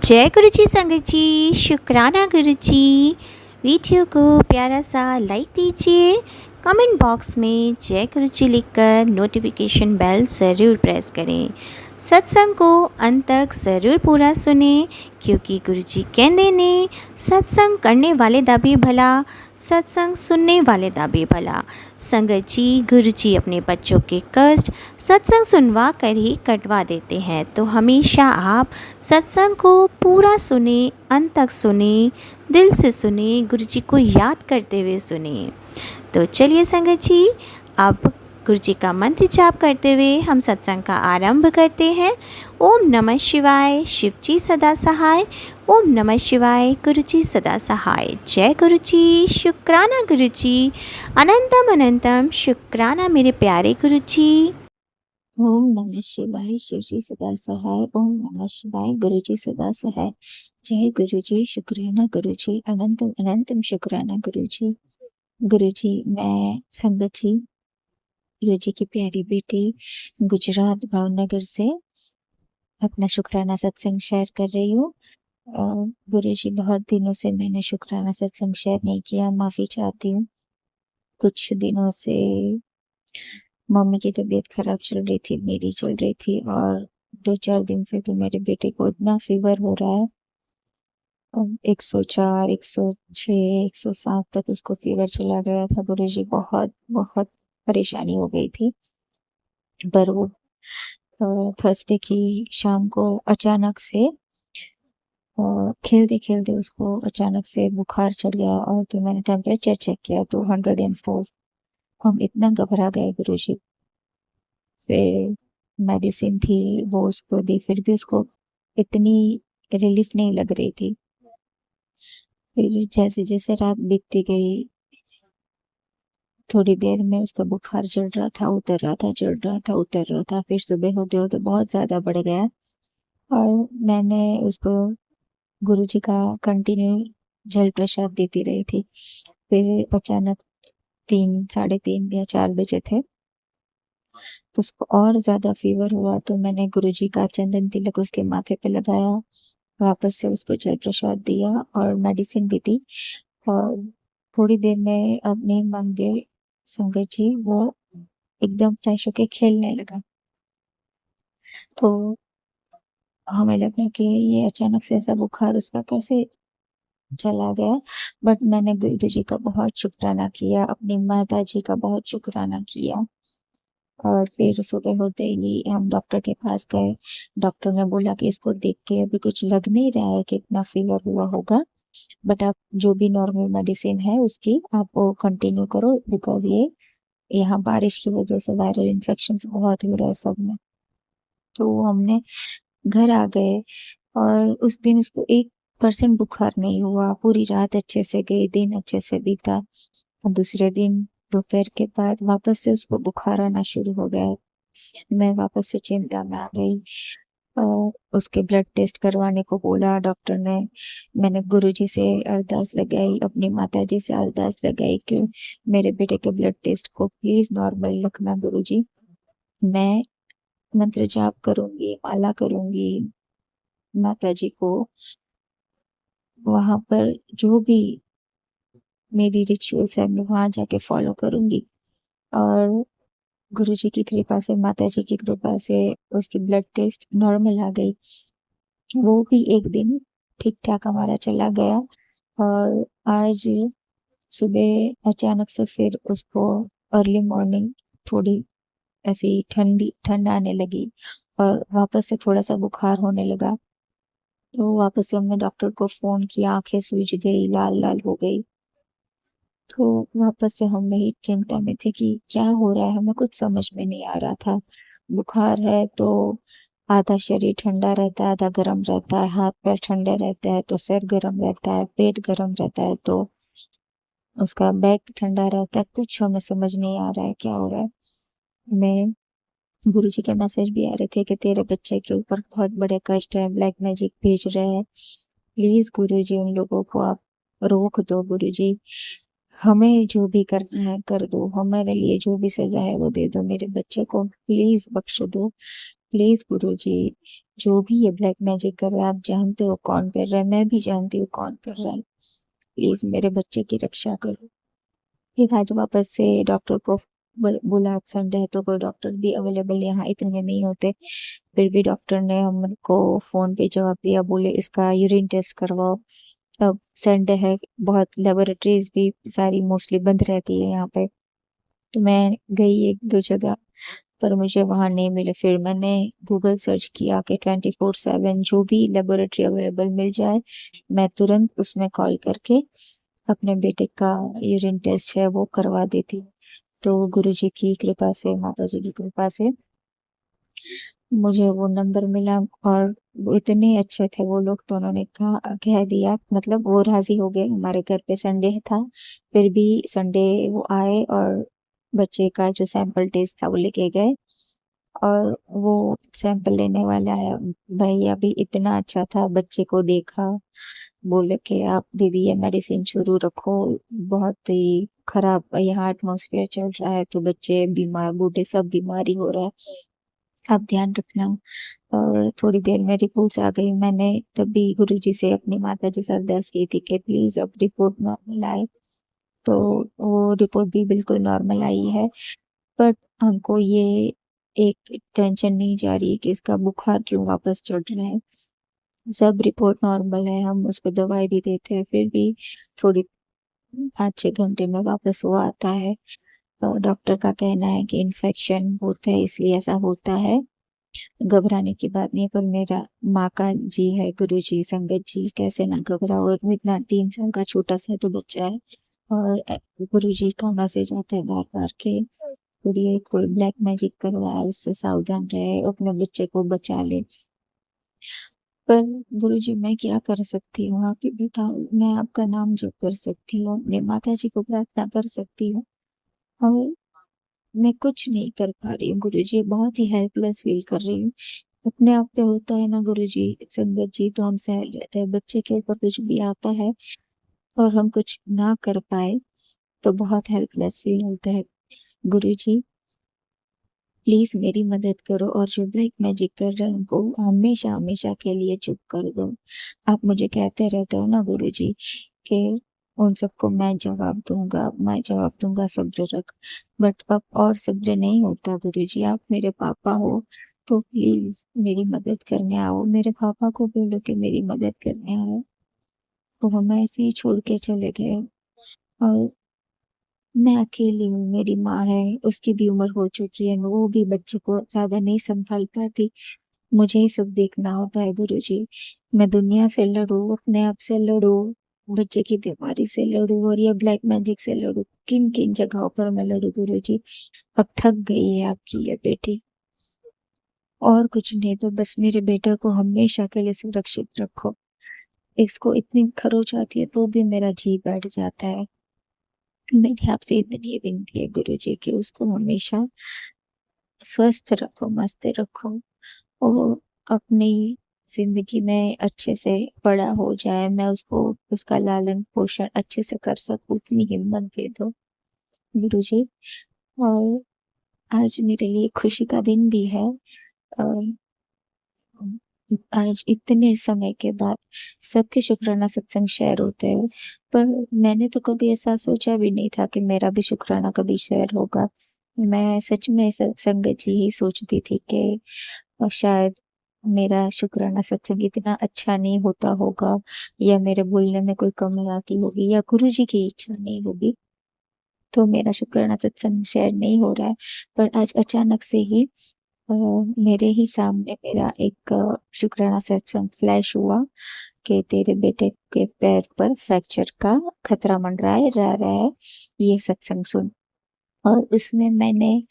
जय गुरु जी संगत जी, शुक्राना गुरु जी। वीडियो को प्यारा सा लाइक दीजिए, कमेंट बॉक्स में जय गुरु जी लिखकर नोटिफिकेशन बेल ज़रूर प्रेस करें। सत्संग को अंत तक ज़रूर पूरा सुने, क्योंकि गुरु जी कहते ने सत्संग करने वाले दा भी भला, सत्संग सुनने वाले दा भी भला। संगत जी, गुरु जी अपने बच्चों के कष्ट सत्संग सुनवा कर ही कटवा देते हैं, तो हमेशा आप सत्संग को पूरा सुने, अंत तक सुने, दिल से सुने, गुरु जी को याद करते हुए सुने। तो चलिए संगत जी, अब गुरु जी का मंत्र जाप करते हुए हम सत्संग का आरंभ करते हैं। ओम नमः शिवाय, शिव जी सदा सहाय। ओम नमः शिवाय, गुरु जी सदा सहाय। जय गुरु जी, शुक्राना गुरु जी, अनंतम अनंतम शुक्राना मेरे प्यारे गुरु जी। ओम नमः शिवाय, शिव जी सदा सहाय। ओम नमः शिवाय, गुरु जी सदा सहाय। जय गुरु जी, शुक्राना गुरु जी, अनंतम अनंतम शुक्राना गुरु जी। गुरु जी, मैं संगत जी, गुरु जी की प्यारी बेटी गुजरात भावनगर से अपना शुक्राना सत्संग शेयर कर रही हूँ। गुरु जी, बहुत दिनों से मैंने शुक्राना सत्संग शेयर नहीं किया, माफी चाहती हूँ। कुछ दिनों से मम्मी की तबीयत खराब चल रही थी, मेरी चल रही थी, और 2-4 दिन से तो मेरे बेटे को इतना फीवर हो रहा है। 104, 106, 107 तक उसको फीवर चला गया था। गुरुजी, बहुत बहुत परेशानी हो गई थी। पर वो थर्सडे की शाम को अचानक से खेलते खेलते उसको अचानक से बुखार चढ़ गया, और तो मैंने टेम्परेचर चेक किया तो 104। हम इतना घबरा गए गुरुजी। फिर मेडिसिन थी, वो उसको दी, फिर भी उसको इतनी रिलीफ नहीं लग रही थी। फिर जैसे जैसे रात बीतती गई, थोड़ी देर में उसका बुखार चढ़ रहा था, उतर रहा था, चढ़ रहा था, उतर रहा था। फिर सुबह होते होते बहुत ज्यादा बढ़ गया, और मैंने उसको गुरुजी का कंटिन्यू जल प्रसाद देती रही थी। फिर अचानक 3, 3:30 या 4 बजे थे, तो उसको और ज्यादा फीवर हुआ, तो मैंने गुरुजी का चंदन तिलक उसके माथे पे लगाया, वापस से उसको जल प्रसाद दिया और मेडिसिन भी दी। और थोड़ी देर में, अब नहीं मानोगे संगत जी, वो एकदम फ्रेश होके खेलने लगा। तो हमें लगा कि ये अचानक से ऐसा बुखार उसका कैसे चला गया। बट मैंने गुरु जी का बहुत शुक्राना किया, अपनी माता जी का बहुत शुक्राना किया। और फिर सुबह होते ही हम डॉक्टर के पास गए। डॉक्टर ने बोला कि इसको देख के अभी कुछ लग नहीं रहा है कि इतना फीवर हुआ होगा, बट आप जो भी नॉर्मल मेडिसिन है उसकी आप वो कंटिन्यू करो, बिकॉज ये यहाँ बारिश की वजह से वायरल इन्फेक्शन बहुत हो रहा है सब में। तो हमने घर आ गए, और उस दिन उसको 1% बुखार नहीं हुआ। पूरी रात अच्छे से गई, दिन अच्छे से बीता। और दूसरे दिन दोपहर के बाद वापस से उसको बुखार आना शुरू हो गया। मैं वापस से चिंता में आ गई। अ, उसके ब्लड टेस्ट करवाने को बोला डॉक्टर ने। मैंने गुरुजी से अरदास लगाई, अपनी माता जी से अरदास लगाई कि मेरे बेटे के ब्लड टेस्ट को प्लीज नॉर्मल रखना गुरुजी। मैं मंत्र जाप करूंगी, माला करूंगी, माता जी को वहां पर जो भी मेरी रिचुअल्स है मैं वहां जाके फॉलो करूंगी। और गुरुजी की कृपा से, माता जी की कृपा से उसकी ब्लड टेस्ट नॉर्मल आ गई। वो भी एक दिन ठीक ठाक हमारा चला गया। और आज सुबह अचानक से फिर उसको अर्ली मॉर्निंग थोड़ी ऐसी ठंडी ठंड आने लगी, और वापस से थोड़ा सा बुखार होने लगा। तो वापस से हमने डॉक्टर को फोन किया, आंखें सूज गई, लाल लाल हो गई। तो वापस से हम वही चिंता में थे कि क्या हो रहा है, हमें कुछ समझ में नहीं आ रहा था। बुखार है तो आधा शरीर ठंडा रहता है, आधा गर्म रहता है, हाथ पैर ठंडे रहते हैं तो सिर गर्म रहता है, पेट गर्म रहता है तो उसका बैक ठंडा रहता है। कुछ हमें समझ नहीं आ रहा है क्या हो रहा है। मैं गुरुजी के मैसेज भी आ रहे थे कि तेरे बच्चे के ऊपर बहुत बड़े कष्ट है, ब्लैक मैजिक भेज रहे हैं, प्लीज गुरुजी उन लोगों को आप रोक दो गुरुजी। हमें जो भी करना है कर दो, हमारे लिए जो भी सजा है वो दे दो, मेरे बच्चे को प्लीज बख्श दो, प्लीज गुरुजी। जो भी ये ब्लैक मैजिक कर रहा है, आप जानते हो कौन कर रहा है, मैं भी जानती हूँ कौन कर रहा है। प्लीज मेरे बच्चे की रक्षा करो। फिर आज वापस से डॉक्टर को बोला, संडे है तो कोई डॉक्टर भी अवेलेबल यहाँ इतने नहीं होते। फिर भी डॉक्टर ने हमको फोन पे जवाब दिया, बोले इसका यूरिन टेस्ट करवाओ। अब संडे है, बहुत लेबोरेटरीज भी सारी मोस्टली बंद रहती है यहाँ पे। तो मैं गई एक दो जगह, पर मुझे वहां नहीं मिले। फिर मैंने गूगल सर्च किया कि 24/7 जो भी लेबोरेटरी अवेलेबल मिल जाए, मैं तुरंत उसमें कॉल करके अपने बेटे का यूरिन टेस्ट है वो करवा देती हूँ। तो गुरुजी की कृपा से, माता जी की कृपा से मुझे वो नंबर मिला, और वो इतने अच्छे थे वो लोग, तो उन्होंने कहा, कह दिया, मतलब वो राजी हो गए। हमारे घर पे संडे था, फिर भी संडे वो आए और बच्चे का जो सैंपल टेस्ट था वो लेके गए। और वो सैंपल लेने वाला है भैया भी इतना अच्छा था, बच्चे को देखा, बोले कि आप दीदी ये मेडिसिन शुरू रखो, बहुत ही खराब यहाँ एटमोसफियर चल रहा है, तो बच्चे बीमार, बूढ़े सब बीमारी हो रहा है, आप ध्यान रखना। और थोड़ी देर में रिपोर्ट्स आ गई। मैंने तभी गुरुजी से अपनी माता जी से अरदास की थी कि प्लीज अब रिपोर्ट नॉर्मल आए। तो वो रिपोर्ट भी बिल्कुल नॉर्मल आई है। बट हमको ये एक टेंशन नहीं जा रही है कि इसका बुखार क्यों वापस चढ़ रहा है। सब रिपोर्ट नॉर्मल है, हम उसको दवाई भी देते हैं, फिर भी थोड़ी 5-6 घंटे में वापस वो आता है। तो डॉक्टर का कहना है कि इन्फेक्शन होता है इसलिए ऐसा होता है, घबराने की बात नहीं है। पर मेरा माँ का जी है, गुरु जी, संगत जी, कैसे ना घबराओ। और वो इतना 3 साल का छोटा सा तो बच्चा है, और गुरु जी का मैसेज आता है बार बार के ये कोई ब्लैक मैजिक कर रहा है, उससे सावधान रहे, अपने बच्चे को बचा ले। पर गुरु जी मैं क्या कर सकती हूँ, आप ही बताओ। मैं आपका नाम जप कर सकती हूँ, अपने माता जी को प्रार्थना कर सकती हूँ, और मैं कुछ नहीं कर पा रही हूँ गुरु जी, बहुत ही हेल्पलेस फील कर रही हूँ। अपने आप पे होता है ना गुरु जी, संगत जी, तो हम सह लेते हैं। बच्चे के ऊपर कुछ भी आता है और हम कुछ ना कर पाए तो बहुत हेल्पलेस फील होता है। गुरु जी प्लीज मेरी मदद करो, और जो ब्लैक मैजिक कर रहे हैं उनको हमेशा हमेशा के लिए चुप कर दो। आप मुझे कहते रहते हो ना गुरु जी कि उन सबको मैं जवाब दूंगा, मैं जवाब दूंगा, सब्र रख। बट अब और सब्र नहीं होता गुरु जी, आप मेरे पापा हो, तो प्लीज मेरी मदद करने आओ। मेरे पापा को बोलो कि मेरी मदद करने आओ। वो हमें ऐसे ही छोड़ के चले गए, और मैं अकेली हूँ, मेरी माँ है, उसकी भी उम्र हो चुकी है, वो भी बच्चे को ज्यादा नहीं संभाल पाती। मुझे ही सब देखना होता है गुरुजी। मैं दुनिया से लड़ू, अपने आप से लड़ू, बच्चे की बीमारी से लड़ू, और ये ब्लैक मैजिक से लड़ू, किन किन जगहों पर मैं लड़ू गुरुजी। अब थक गई है आपकी ये बेटी, और कुछ नहीं तो बस मेरे बेटे को हमेशा के लिए सुरक्षित रखो। इसको इतनी खरोच आती है तो भी मेरा जी बैठ जाता है। मेरी आपसे इतनी विनती है गुरुजी कि उसको हमेशा स्वस्थ रखो, मस्त रखो, वो अपनी जिंदगी में अच्छे से बड़ा हो जाए, मैं उसको उसका लालन पोषण अच्छे से कर सकूं, उतनी हिम्मत दे दो गुरुजी। और आज मेरे लिए खुशी का दिन भी है। और आज इतने समय के बाद सबके शुक्राना सत्संग शेयर होते हैं, पर मैंने तो कभी ऐसा सोचा भी नहीं था कि मेरा भी शुक्राना कभी शेयर होगा। मैं सच में संगत जी ही सोचती थी कि शायद मेरा शुक्राना सत्संग इतना अच्छा नहीं होता होगा, या मेरे बोलने में कोई कमी आती होगी, या गुरु जी की इच्छा नहीं होगी, तो मेरा शुक्राना सत्संग शेयर नहीं हो रहा है। पर आज अचानक से ही मेरे ही सामने मेरा एक शुक्राना सत्संग फ्लैश हुआ कि तेरे बेटे के पैर पर फ्रैक्चर का खतरा मंडरा रह रहा है, ये सत्संग सुन। और उसमें मैंने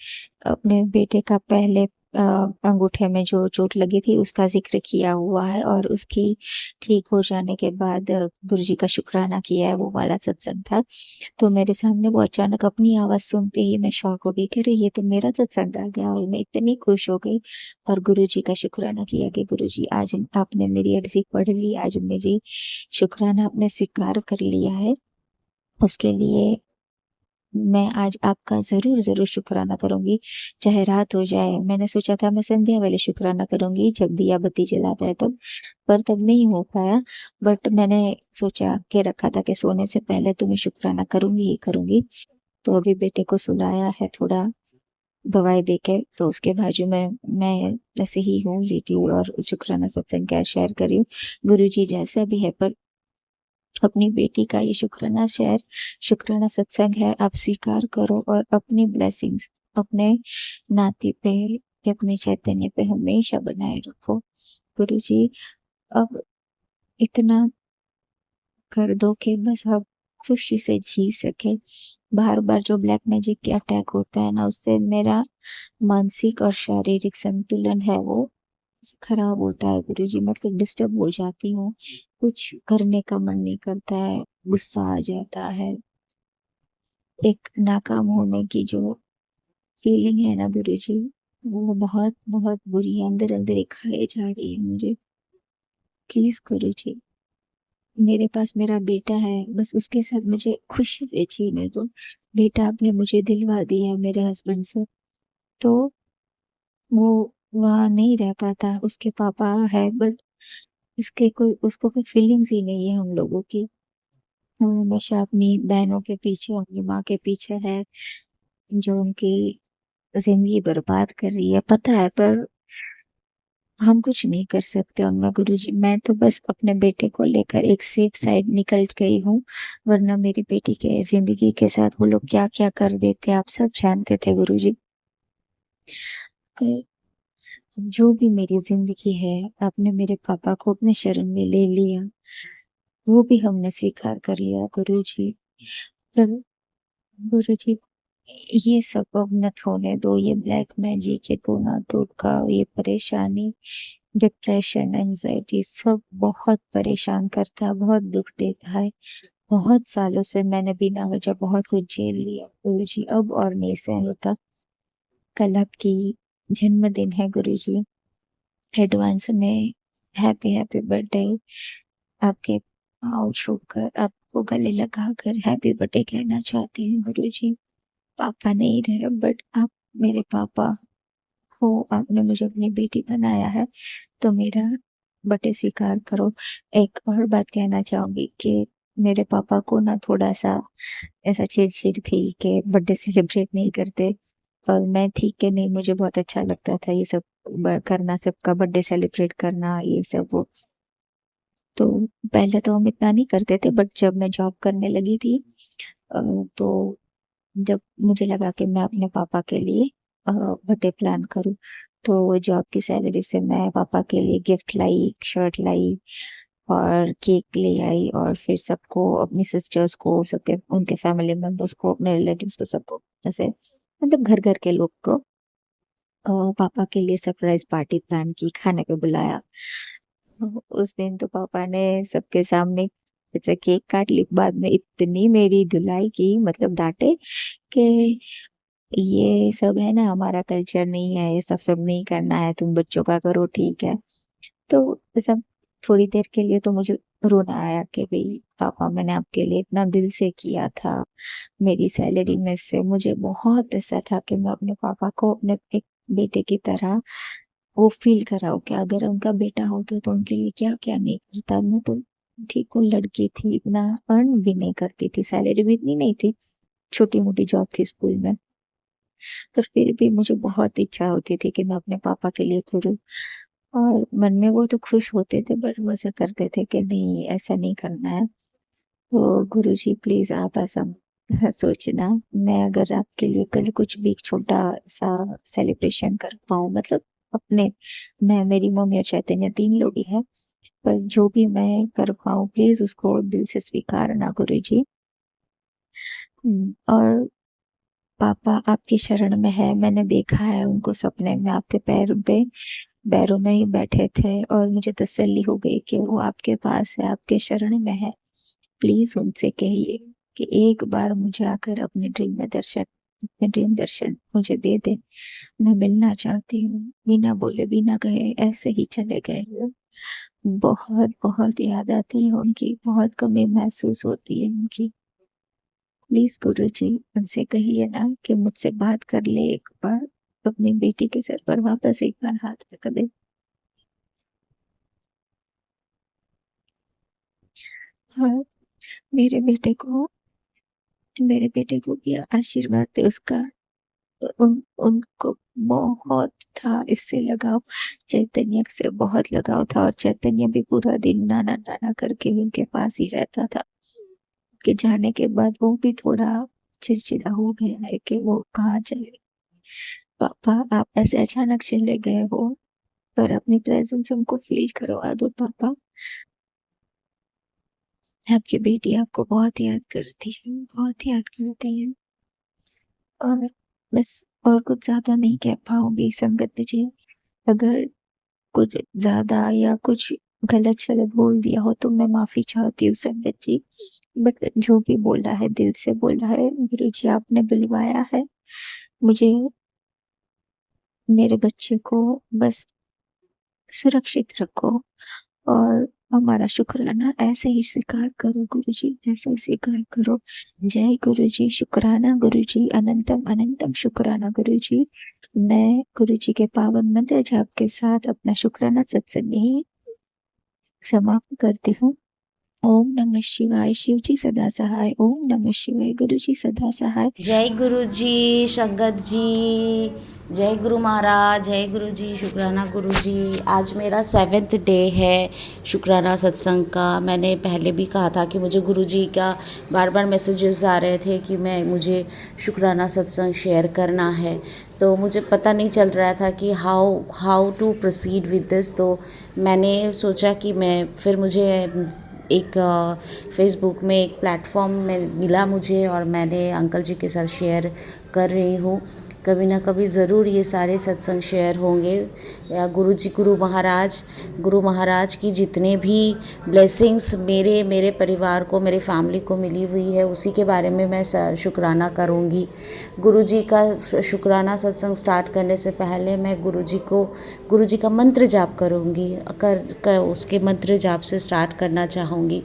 अपने बेटे का पहले अंगूठे में जो चोट लगी थी उसका जिक्र किया हुआ है, और उसकी ठीक हो जाने के बाद गुरुजी का शुक्राना किया है, वो वाला सत्संग था। तो मेरे सामने वो अचानक अपनी आवाज सुनते ही मैं शॉक हो गई कि अरे ये तो मेरा सत्संग आ गया, और मैं इतनी खुश हो गई। और गुरुजी का शुक्राना किया कि गुरुजी आज आपने मेरी अर्जी पढ़ ली, आज मेरी शुक्राना आपने स्वीकार कर लिया है, उसके लिए मैं आज आपका ज़रूर शुक्राना करूँगी, चाहे रात हो जाए। मैंने सोचा था मैं संध्या वाले शुक्राना करूँगी जब दिया बत्ती जलाता है तब, पर तब नहीं हो पाया। बट मैंने सोचा के रखा था कि सोने से पहले तो मैं शुक्राना करूँगी ही करूँगी। तो अभी बेटे को सुलाया है थोड़ा दवाई देके, तो उसके बाजू में मैं ऐसे ही हूँ लेटी हुई और शुक्राना सत्संग क्या शेयर कर रही हूँ। गुरुजी जैसा भी है पर अपनी बेटी का ये शुक्राना सत्संग है, आप स्वीकार करो और अपनी ब्लेसिंग्स अपने नाती पे या अपने चैतन्य पे हमेशा बनाए रखो। गुरुजी अब इतना कर दो कि बस आप खुशी से जी सके। बार-बार जो ब्लैक मैजिक के अटैक होता है ना, उससे मेरा मानसिक और शारीरिक संतुलन है वो खराब होता है गुरुजी, मतलब डिस्टर्ब हो जाती हूँ। कुछ करने का मन नहीं करता है, गुस्सा आ जाता है। एक नाकाम होने की जो फीलिंग है ना गुरुजी, वो बहुत बहुत बुरी है, अंदर-अंदर ही खाए जा रही है मुझे। प्लीज़ गुरुजी, मेरे पास मेरा बेटा है, बस उसके साथ मुझे खुशी से जीने दो। बेटा आपने मुझे दिलवा दिया है मेरे हस्बैंड से, तो वो वहाँ नहीं रह पाता, उसके पापा है बट उसको कोई फीलिंग्स ही नहीं है हम लोगों की। वो हमेशा अपनी बहनों के पीछे, अपनी माँ के पीछे है, जो उनकी ज़िंदगी बर्बाद कर रही है, पता है पर हम कुछ नहीं कर सकते उनमें गुरुजी। मैं तो बस अपने बेटे को लेकर एक सेफ साइड निकल गई हूँ, वरना मेरी बेटी के ज़िंदगी के साथ वो लोग क्या-क्या कर देते आप सब जानते थे गुरुजी। पर जो भी मेरी ज़िंदगी है, आपने मेरे पापा को अपने शरण में ले लिया, वो भी हमने स्वीकार कर लिया गुरुजी। पर गुरुजी ये सब अब मत होने दो, ये ब्लैक मैजिक, ये टोना टोटका, ये परेशानी, डिप्रेशन, एंजाइटी सब बहुत परेशान करता है, बहुत दुख देता है। बहुत सालों से मैंने बिना वजह बहुत कुछ झेल लिया गुरुजी, अब और नहीं सहन होता। कल आपकी जन्मदिन है गुरुजी, एडवांस में हैप्पी हैप्पी बर्थडे। आपके पाँव छूकर आपको गले लगाकर हैप्पी बर्थडे कहना चाहती हूँ गुरुजी। पापा नहीं रहे बट आप मेरे पापा हो, आपने मुझे अपनी बेटी बनाया है, तो मेरा बर्थडे स्वीकार करो। एक और बात कहना चाहूँगी कि मेरे पापा को ना थोड़ा-सा ऐसा चिढ़-चिढ़ थी कि बर्थडे सेलिब्रेट नहीं करते, और मैं थी कि नहीं मुझे बहुत अच्छा लगता था ये सब करना, सबका बर्थडे सेलिब्रेट करना ये सब वो। तो पहले तो हम इतना नहीं करते थे बट जब मैं जॉब करने लगी थी अ, तो जब मुझे लगा कि मैं अपने पापा के लिए बर्थडे प्लान करूँ, तो जॉब की सैलरी से मैं पापा के लिए गिफ्ट लाई, शर्ट लाई और केक ले आई और फिर सबको, अपनी सिस्टर्स को, सबके उनके फैमिली मेंबर्स को, अपने रिलेटिव्स को, सबको ऐसे मतलब घर-घर के लोग को पापा के लिए सरप्राइज़ पार्टी प्लान की, खाने पे बुलाया। उस दिन तो पापा ने सबके सामने ऐसे केक काट ली, बाद में इतनी मेरी धुलाई की, मतलब डाँटे कि ये सब है ना हमारा कल्चर नहीं है, ये सब नहीं करना है, तुम बच्चों का करो ठीक है। तो सब थोड़ी देर के लिए तो मुझे रोना आया कि भई पापा मैंने आपके लिए इतना दिल से किया था, मेरी सैलरी में से मुझे बहुत ऐसा था कि मैं अपने पापा को अपने एक बेटे की तरह वो फ़ील कराऊँ कि अगर उनका बेटा होता तो उनके लिए क्या-क्या नहीं करता। मैं तो ठीक हूँ, लड़की थी, इतना अर्न भी नहीं करती थी, सैलरी भी इतनी नहीं थी, छोटी-मोटी जॉब थी स्कूल में। पर फिर भी मुझे बहुत इच्छा होती थी कि मैं अपने पापा के लिए करूँ, और मन में वो तो खुश होते थे बट वो ऐसा करते थे कि नहीं ऐसा नहीं करना है। तो गुरुजी प्लीज़ आप ऐसा मत सोचना, मैं अगर आपके लिए कल कुछ भी छोटा-सा सेलिब्रेशन कर पाऊँ, मतलब अपने, मैं, मेरी मम्मी और चैतन्य 3 लोग ही हैं, पर जो भी मैं कर पाऊँ प्लीज़ उसको दिल से स्वीकारना गुरुजी। और पापा आपकी शरण में है, मैंने देखा है उनको सपने में आपके पैरों में ही बैठे थे और मुझे तसल्ली हो गई कि वो आपके पास है, आपके शरण में है। प्लीज़ उनसे कहिए कि एक बार मुझे आकर अपने ड्रीम दर्शन मुझे दे दें। मैं मिलना चाहती हूँ। बिना बोले, बिना कहे ऐसे ही चले गए वो। बहुत-बहुत याद आती है उनकी, बहुत कमी महसूस होती है उनकी। प्लीज गुरुजी उनसे कहिए ना कि मुझसे बात कर ले एक बार, अपनी बेटी के सर पर वापस एक बार हाथ रख दे। और मेरे बेटे को मेरे बेटे को भी आशीर्वाद दे उसका। उनको बहुत था इससे लगाव, चैतन्य से बहुत लगाव था, और चैतन्य भी पूरा दिन नाना नाना करके उनके पास ही रहता था। उनके जाने के बाद वो भी थोड़ा चिड़चिड़ा हो गया है कि वो कहाँ चले। पापा आप ऐसे अचानक चले गए हो, पर अपनी प्रेजेंस हमको फील करवा दो पापा। आपकी बेटी आपको बहुत याद करती है, बहुत याद करती है। और बस और कुछ ज्यादा नहीं कह पाऊंगी संगत जी। अगर कुछ ज्यादा या कुछ गलत शलत बोल दिया हो तो मैं माफी चाहती हूँ संगत जी। बट जो भी बोला है दिल से बोला है। गुरु जी आपने बुलवाया है मुझे, मेरे बच्चे को बस सुरक्षित रखो, और हमारा शुक्राना ऐसे ही स्वीकार करो गुरुजी, ऐसे ही स्वीकार करो। जय गुरुजी, शुक्राना गुरुजी, अनंतम अनंतम शुक्राना गुरुजी। मैं गुरुजी के पावन मंत्र जाप के साथ अपना शुक्राना सत्संग यही समाप्त करती हूँ। ओम नमः शिवाय, शिव जी सदा सहाय। ओम नमः शिवाय, गुरु जी सदा सहाय। जय गुरु जी, संगत जी, जय गुरु महाराज, जय गुरु जी, शुक्राना गुरु जी। आज मेरा 7th डे है शुक्राना सत्संग का। मैंने पहले भी कहा था कि मुझे गुरु जी का बार बार मैसेजेस आ रहे थे कि मुझे शुक्राना सत्संग शेयर करना है, तो मुझे पता नहीं चल रहा था कि how to proceed with this. तो मैंने सोचा कि फिर मुझे एक फ़ेसबुक में एक प्लेटफॉर्म में मिला मुझे, और मैंने अंकल जी के साथ शेयर कर रही हूँ। कभी ना कभी ज़रूर ये सारे सत्संग शेयर होंगे। या गुरु महाराज की जितने भी ब्लेसिंग्स मेरे परिवार को, मेरे फैमिली को मिली हुई है, उसी के बारे में मैं शुक्राना करूँगी। गुरु जी का शुक्राना सत्संग स्टार्ट करने से पहले मैं गुरु जी का मंत्र जाप करूँगी, उसके मंत्र जाप से स्टार्ट करना चाहूँगी।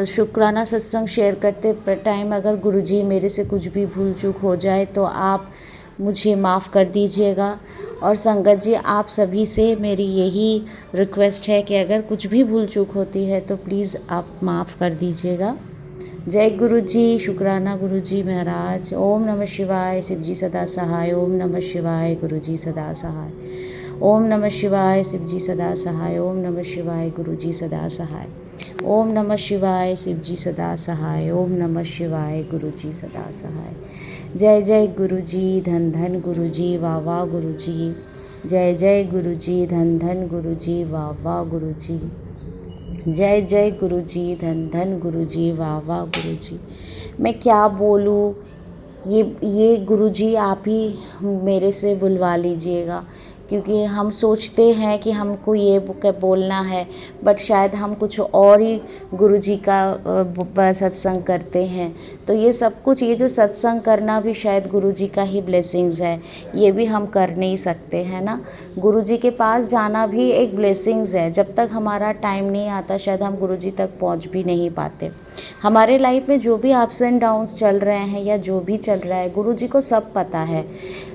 शुक्राना सत्संग शेयर करते टाइम अगर गुरु जी मेरे से कुछ भी भूल चूक हो जाए तो आप मुझे माफ़ कर दीजिएगा। और संगत जी आप सभी से मेरी यही रिक्वेस्ट है कि अगर कुछ भी भूल चूक होती है तो प्लीज़ आप माफ़ कर दीजिएगा। जय गुरु जी, शुक्राना गुरु जी महाराज। ओम नमः शिवाय, शिव जी सदा सहाय। ओम नमः शिवाय, गुरु जी सदा सहाय। ओम नमः शिवाय, शिव जी सदा सहाय। ओम नमः शिवाय, गुरु जी सदा सहाय। ओम नमः शिवाय, शिव जी सदा सहाय। ओम नमः शिवाय, गुरु जी सदा सहाय। जय जय गुरु जी, धन धन गुरु जी, वाह वाह गुरु जी। जय जय गुरु जी, धन धन गुरु जी, वाह वाह गुरु जी। जय जय गुरु जी, धन धन गुरु जी, वाह वाह गुरु जी। मैं क्या बोलूँ, ये गुरु जी आप ही मेरे से बुलवा लीजिएगा, क्योंकि हम सोचते हैं कि हमको ये बोलना है, बट शायद हम कुछ और ही गुरु जी का सत्संग करते हैं। तो ये सब कुछ, ये जो सत्संग करना भी शायद गुरु जी का ही ब्लेसिंग्स है, ये भी हम कर नहीं सकते हैं ना। गुरु जी के पास जाना भी एक ब्लेसिंग्स है। जब तक हमारा टाइम नहीं आता शायद हम गुरु जी तक पहुंच भी नहीं पाते। हमारे लाइफ में जो भी अप्स एंड डाउन्स चल रहे हैं या जो भी चल रहा है, गुरु जी को सब पता है।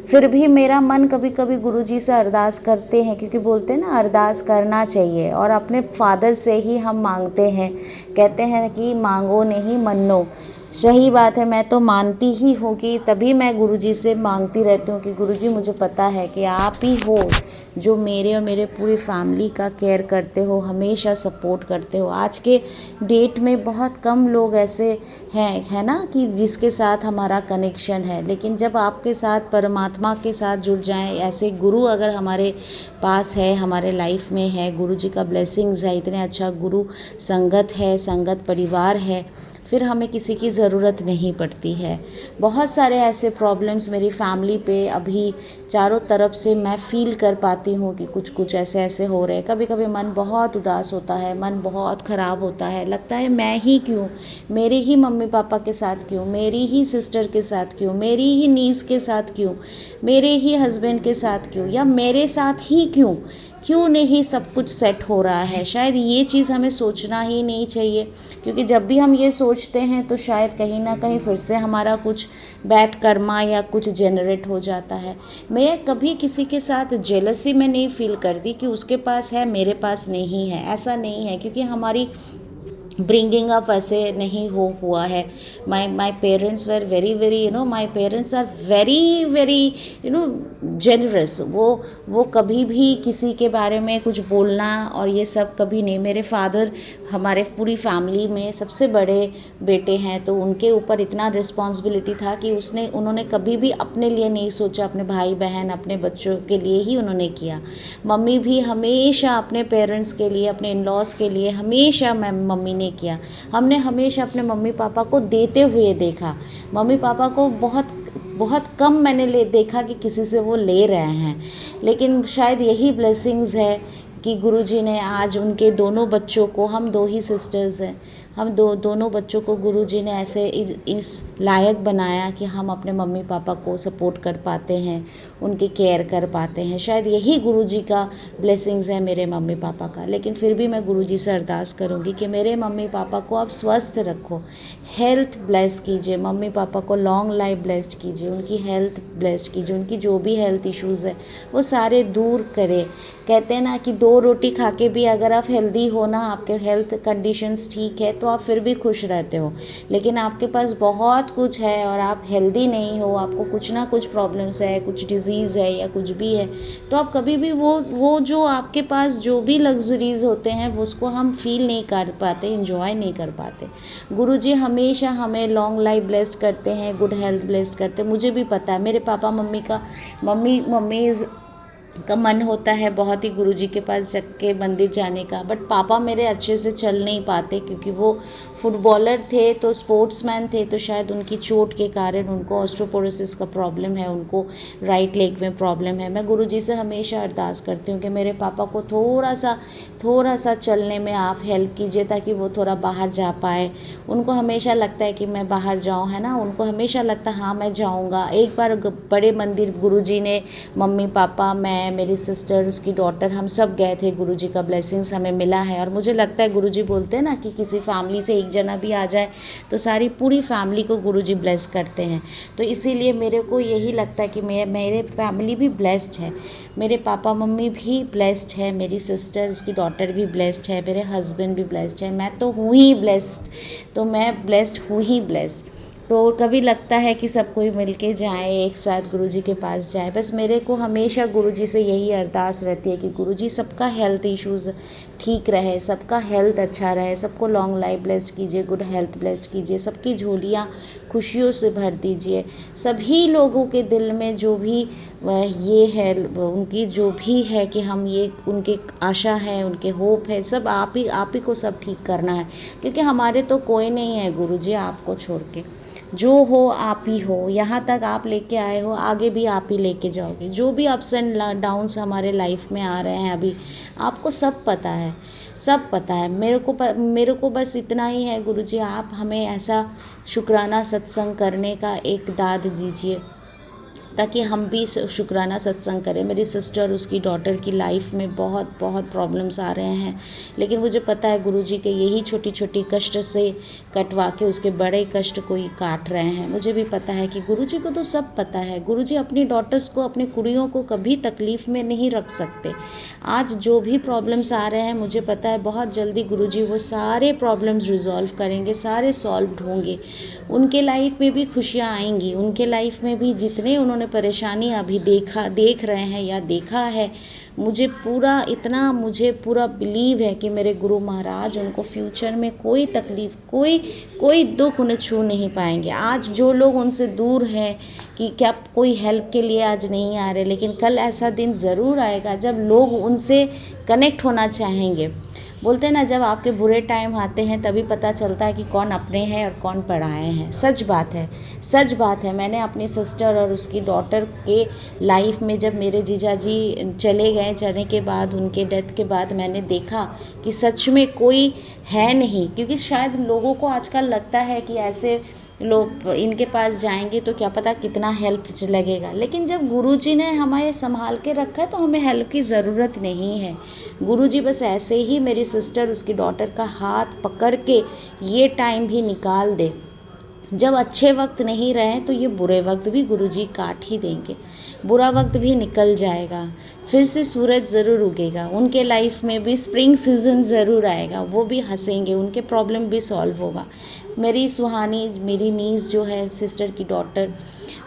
फिर भी मेरा मन कभी कभी गुरु जी से अरदास करते हैं, क्योंकि बोलते हैं ना अरदास करना चाहिए, और अपने फादर से ही हम मांगते हैं। कहते हैं कि मांगो नहीं मन्नो। सही बात है, मैं तो मानती ही हूँ कि तभी मैं गुरुजी से मांगती रहती हूँ कि गुरुजी मुझे पता है कि आप ही हो जो मेरे और मेरे पूरी फैमिली का केयर करते हो, हमेशा सपोर्ट करते हो। आज के डेट में बहुत कम लोग ऐसे हैं, है ना, कि जिसके साथ हमारा कनेक्शन है। लेकिन जब आपके साथ परमात्मा के साथ जुड़ जाएं, ऐसे गुरु अगर हमारे पास है, हमारे लाइफ में है, गुरु जी का ब्लेसिंग्स है, इतने अच्छा गुरु संगत है, संगत परिवार है, फिर हमें किसी की ज़रूरत नहीं पड़ती है। बहुत सारे ऐसे प्रॉब्लम्स मेरी फैमिली पे अभी चारों तरफ से मैं फ़ील कर पाती हूँ कि कुछ कुछ ऐसे हो रहे हैं। कभी कभी मन बहुत उदास होता है, मन बहुत ख़राब होता है, लगता है मैं ही क्यों, मेरे ही मम्मी पापा के साथ क्यों, मेरी ही सिस्टर के साथ क्यों, मेरी ही नीस के साथ क्यों, मेरे ही हस्बैंड के साथ क्यों, या मेरे साथ ही क्यों, क्यों नहीं सब कुछ सेट हो रहा है। शायद ये चीज़ हमें सोचना ही नहीं चाहिए, क्योंकि जब भी हम ये सोचते हैं तो शायद कहीं ना कहीं फिर से हमारा कुछ बैड कर्मा या कुछ जनरेट हो जाता है। मैं कभी किसी के साथ जेलसी में नहीं फील करती कि उसके पास है मेरे पास नहीं है, ऐसा नहीं है, क्योंकि हमारी ब्रिंगिंग अप ऐसे नहीं हुआ है। My parents were very very my parents are very very generous. वो कभी भी किसी के बारे में कुछ बोलना और ये सब कभी नहीं। मेरे फादर हमारे पूरी फैमिली में सबसे बड़े बेटे हैं, तो उनके ऊपर इतना रिस्पॉन्सिबिलिटी था कि उन्होंने कभी भी अपने लिए नहीं सोचा, अपने भाई बहन अपने बच्चों के लिए ही उन्होंने किया। मम्मी भी हमेशा अपने पेरेंट्स के लिए, अपने इन लॉज के लिए हमेशा मम्मी ने किया। हमने हमेशा अपने मम्मी पापा को देते हुए देखा। मम्मी पापा को बहुत बहुत कम मैंने देखा कि किसी से वो ले रहे हैं। लेकिन शायद यही ब्लेसिंग्स है कि गुरुजी ने आज उनके दोनों बच्चों को, हम 2 ही सिस्टर्स हैं, हम दोनों बच्चों को गुरुजी ने ऐसे इस लायक बनाया कि हम अपने मम्मी पापा को सपोर्ट कर पाते हैं, उनकी केयर कर पाते हैं। शायद यही गुरुजी का ब्लेसिंग्स है मेरे मम्मी पापा का। लेकिन फिर भी मैं गुरुजी से अरदास करूँगी कि मेरे मम्मी पापा को आप स्वस्थ रखो, हेल्थ ब्लेस कीजिए, मम्मी पापा को लॉन्ग लाइफ ब्लेस्ड कीजिए, उनकी हेल्थ ब्लेस्ड कीजिए, उनकी जो भी हेल्थ इश्यूज़ है वो सारे दूर करे। कहते हैं ना कि 2 रोटी खा के भी अगर आप हेल्दी हो ना, आपके हेल्थ कंडीशंस ठीक है, तो आप फिर भी खुश रहते हो। लेकिन आपके पास बहुत कुछ है और आप हेल्दी नहीं हो, आपको कुछ ना कुछ प्रॉब्लम्स है, कुछ डिजीज़ है या कुछ भी है, तो आप कभी भी वो जो आपके पास जो भी लग्जरीज़ होते हैं वो उसको हम फील नहीं कर पाते, इंजॉय नहीं कर पाते। गुरुजी हमेशा हमें लॉन्ग लाइफ ब्लेस्ड करते हैं, गुड हेल्थ ब्लेस्ड करते हैं। मुझे भी पता है मेरे पापा मम्मी का मन होता है बहुत ही गुरुजी के पास के मंदिर जाने का, बट पापा मेरे अच्छे से चल नहीं पाते क्योंकि वो फुटबॉलर थे, तो स्पोर्ट्समैन थे, तो शायद उनकी चोट के कारण उनको ऑस्टियोपोरोसिस का प्रॉब्लम है, उनको राइट लेग में प्रॉब्लम है। मैं गुरुजी से हमेशा अरदास करती हूँ कि मेरे पापा को थोड़ा सा चलने में आप हेल्प कीजिए ताकि वो थोड़ा बाहर जा पाए। उनको हमेशा लगता है कि मैं बाहर जाऊँ, है ना, उनको हमेशा लगता है हाँ मैं जाऊँगा। एक बार बड़े मंदिर गुरुजी ने, मम्मी पापा, मैं, मेरी सिस्टर, उसकी डॉटर, हम सब गए थे। गुरुजी का ब्लेसिंग्स हमें मिला है। और मुझे लगता है गुरुजी बोलते हैं ना कि किसी फैमिली से एक जना भी आ जाए तो सारी पूरी फैमिली को गुरुजी ब्लेस करते हैं। तो इसीलिए मेरे को यही लगता है कि मेरे फैमिली भी ब्लेस्ड है, मेरे पापा मम्मी भी ब्लेस्ड है, मेरी सिस्टर, उसकी डॉटर भी ब्लेस्ड है, मेरे हस्बैंड भी ब्लेस्ड है, मैं तो हूँ ही ब्लेस्ड, तो मैं ब्लेस्ड हूँ ही ब्लेस्ड। तो कभी लगता है कि सब कोई मिल के जाए, एक साथ गुरुजी के पास जाए। बस मेरे को हमेशा गुरुजी से यही अरदास रहती है कि गुरुजी सबका हेल्थ इश्यूज़ ठीक रहे, सबका हेल्थ अच्छा रहे, सबको लॉन्ग लाइफ ब्लेस्ड कीजिए, गुड हेल्थ ब्लेस्ड कीजिए, सबकी झोलियाँ खुशियों से भर दीजिए। सभी लोगों के दिल में जो भी ये है, उनकी जो भी है कि हम ये उनके आशा है, उनके होप है, सब आप ही को सब ठीक करना है, क्योंकि हमारे तो कोई नहीं है गुरुजी आपको छोड़ के। जो हो आप ही हो, यहाँ तक आप लेके आए हो, आगे भी आप ही लेके जाओगे। जो भी अप्स एंड डाउन्स हमारे लाइफ में आ रहे हैं अभी, आपको सब पता है, सब पता है। मेरे को बस इतना ही है गुरुजी, आप हमें ऐसा शुक्राना सत्संग करने का एक दाद दीजिए ताकि हम भी शुक्राना सत्संग करें। मेरी सिस्टर, उसकी डॉटर की लाइफ में बहुत बहुत प्रॉब्लम्स आ रहे हैं, लेकिन मुझे पता है गुरुजी के यही छोटी छोटी कष्ट से कटवा के उसके बड़े कष्ट कोई काट रहे हैं। मुझे भी पता है कि गुरुजी को तो सब पता है। गुरुजी अपनी डॉटर्स को, अपनी कुड़ियों को कभी तकलीफ़ में नहीं रख सकते। आज जो भी प्रॉब्लम्स आ रहे हैं, मुझे पता है बहुत जल्दी गुरुजी वो सारे प्रॉब्लम्स रिजॉल्व करेंगे, सारे सॉल्व होंगे। उनके लाइफ में भी खुशियाँ आएंगी, उनके लाइफ में भी जितने उन्होंने परेशानी अभी देख रहे हैं या देखा है, मुझे पूरा बिलीव है कि मेरे गुरु महाराज उनको फ्यूचर में कोई तकलीफ़, कोई दुख उन्हें छू नहीं पाएंगे। आज जो लोग उनसे दूर हैं कि क्या कोई हेल्प के लिए आज नहीं आ रहे, लेकिन कल ऐसा दिन ज़रूर आएगा जब लोग उनसे कनेक्ट होना चाहेंगे। बोलते हैं ना, जब आपके बुरे टाइम आते हैं तभी पता चलता है कि कौन अपने हैं और कौन पराए हैं। सच बात है, सच बात है। मैंने अपनी सिस्टर और उसकी डॉटर के लाइफ में, जब मेरे जीजा जी चले गए, जाने के बाद, उनके डेथ के बाद, मैंने देखा कि सच में कोई है नहीं। क्योंकि शायद लोगों को आजकल लगता है कि ऐसे लोग इनके पास जाएंगे तो क्या पता कितना हेल्प लगेगा, लेकिन जब गुरुजी ने हमें संभाल के रखा है तो हमें हेल्प की ज़रूरत नहीं है। गुरुजी बस ऐसे ही मेरी सिस्टर उसकी डॉटर का हाथ पकड़ के ये टाइम भी निकाल दे, जब अच्छे वक्त नहीं रहे तो ये बुरे वक्त भी गुरुजी काट ही देंगे, बुरा वक्त भी निकल जाएगा, फिर से सूरज ज़रूर उगेगा, उनके लाइफ में भी स्प्रिंग सीजन ज़रूर आएगा, वो भी हंसेंगे, उनके प्रॉब्लम भी सॉल्व होगा। मेरी सुहानी, मेरी नीस जो है सिस्टर की डॉटर,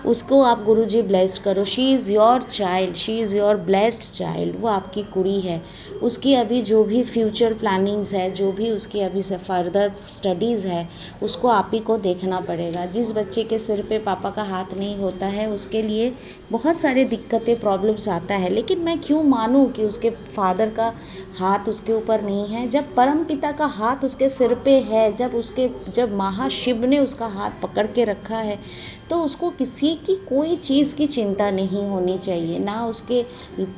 उसको आप गुरुजी ब्लेस्ड करो। She is your child, she is your blessed child, वो आपकी कुड़ी है। उसकी अभी जो भी फ्यूचर प्लानिंग्स है, जो भी उसकी अभी से फर्दर स्टडीज़ है, उसको आप ही को देखना पड़ेगा। जिस बच्चे के सिर पे पापा का हाथ नहीं होता है उसके लिए बहुत सारे दिक्कतें प्रॉब्लम्स आता है, लेकिन मैं क्यों मानूं कि उसके फादर का हाथ उसके ऊपर नहीं है, जब परम पिता का हाथ उसके सिर पे है, जब महाशिव ने उसका हाथ पकड़ के रखा है, तो उसको किसी की कोई चीज़ की चिंता नहीं होनी चाहिए। ना उसके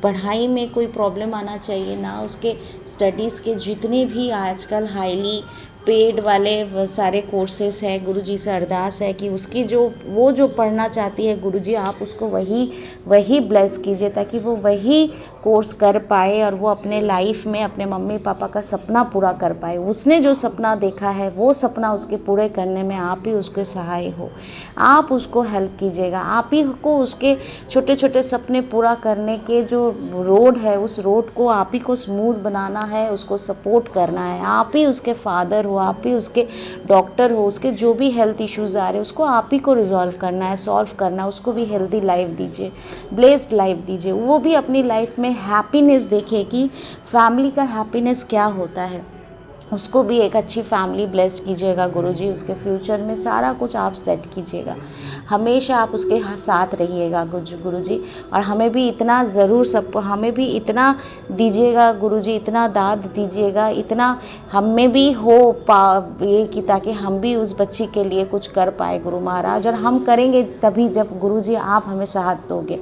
पढ़ाई में कोई प्रॉब्लम आना चाहिए, ना उसके स्टडीज़ के जितने भी आजकल हाईली पेड वाले सारे कोर्सेस है। गुरुजी से अरदास है कि उसकी जो पढ़ना चाहती है, गुरुजी आप उसको वही ब्लेस कीजिए ताकि वो वही कोर्स कर पाए और वो अपने लाइफ में अपने मम्मी पापा का सपना पूरा कर पाए। उसने जो सपना देखा है वो सपना उसके पूरे करने में आप ही उसके सहाय हो, आप उसको हेल्प कीजिएगा, आप ही को उसके छोटे छोटे सपने पूरा करने के जो रोड है उस रोड को आप ही को स्मूथ बनाना है, उसको सपोर्ट करना है। आप ही उसके फादर हो, आप ही उसके डॉक्टर हो, उसके जो भी हेल्थ इश्यूज़ आ रहे हैं उसको आप ही को रिजॉल्व करना है, सॉल्व करना है। उसको भी हेल्दी लाइफ दीजिए, ब्लेस्ड लाइफ दीजिए, वो भी अपनी लाइफ में हैप्पीनेस देखे कि फैमिली का हैप्पीनेस क्या होता है। उसको भी एक अच्छी फैमिली ब्लेस्ड कीजिएगा गुरुजी, उसके फ्यूचर में सारा कुछ आप सेट कीजिएगा, हमेशा आप उसके साथ रहिएगा गुरुजी। और हमें भी इतना ज़रूर सब हमें भी इतना दीजिएगा गुरुजी, इतना दाद दीजिएगा, इतना हमें भी हो ये कि ताकि हम भी उस बच्ची के लिए कुछ कर पाए गुरु महाराज। और हम करेंगे तभी जब गुरुजी आप हमें साथ दोगे।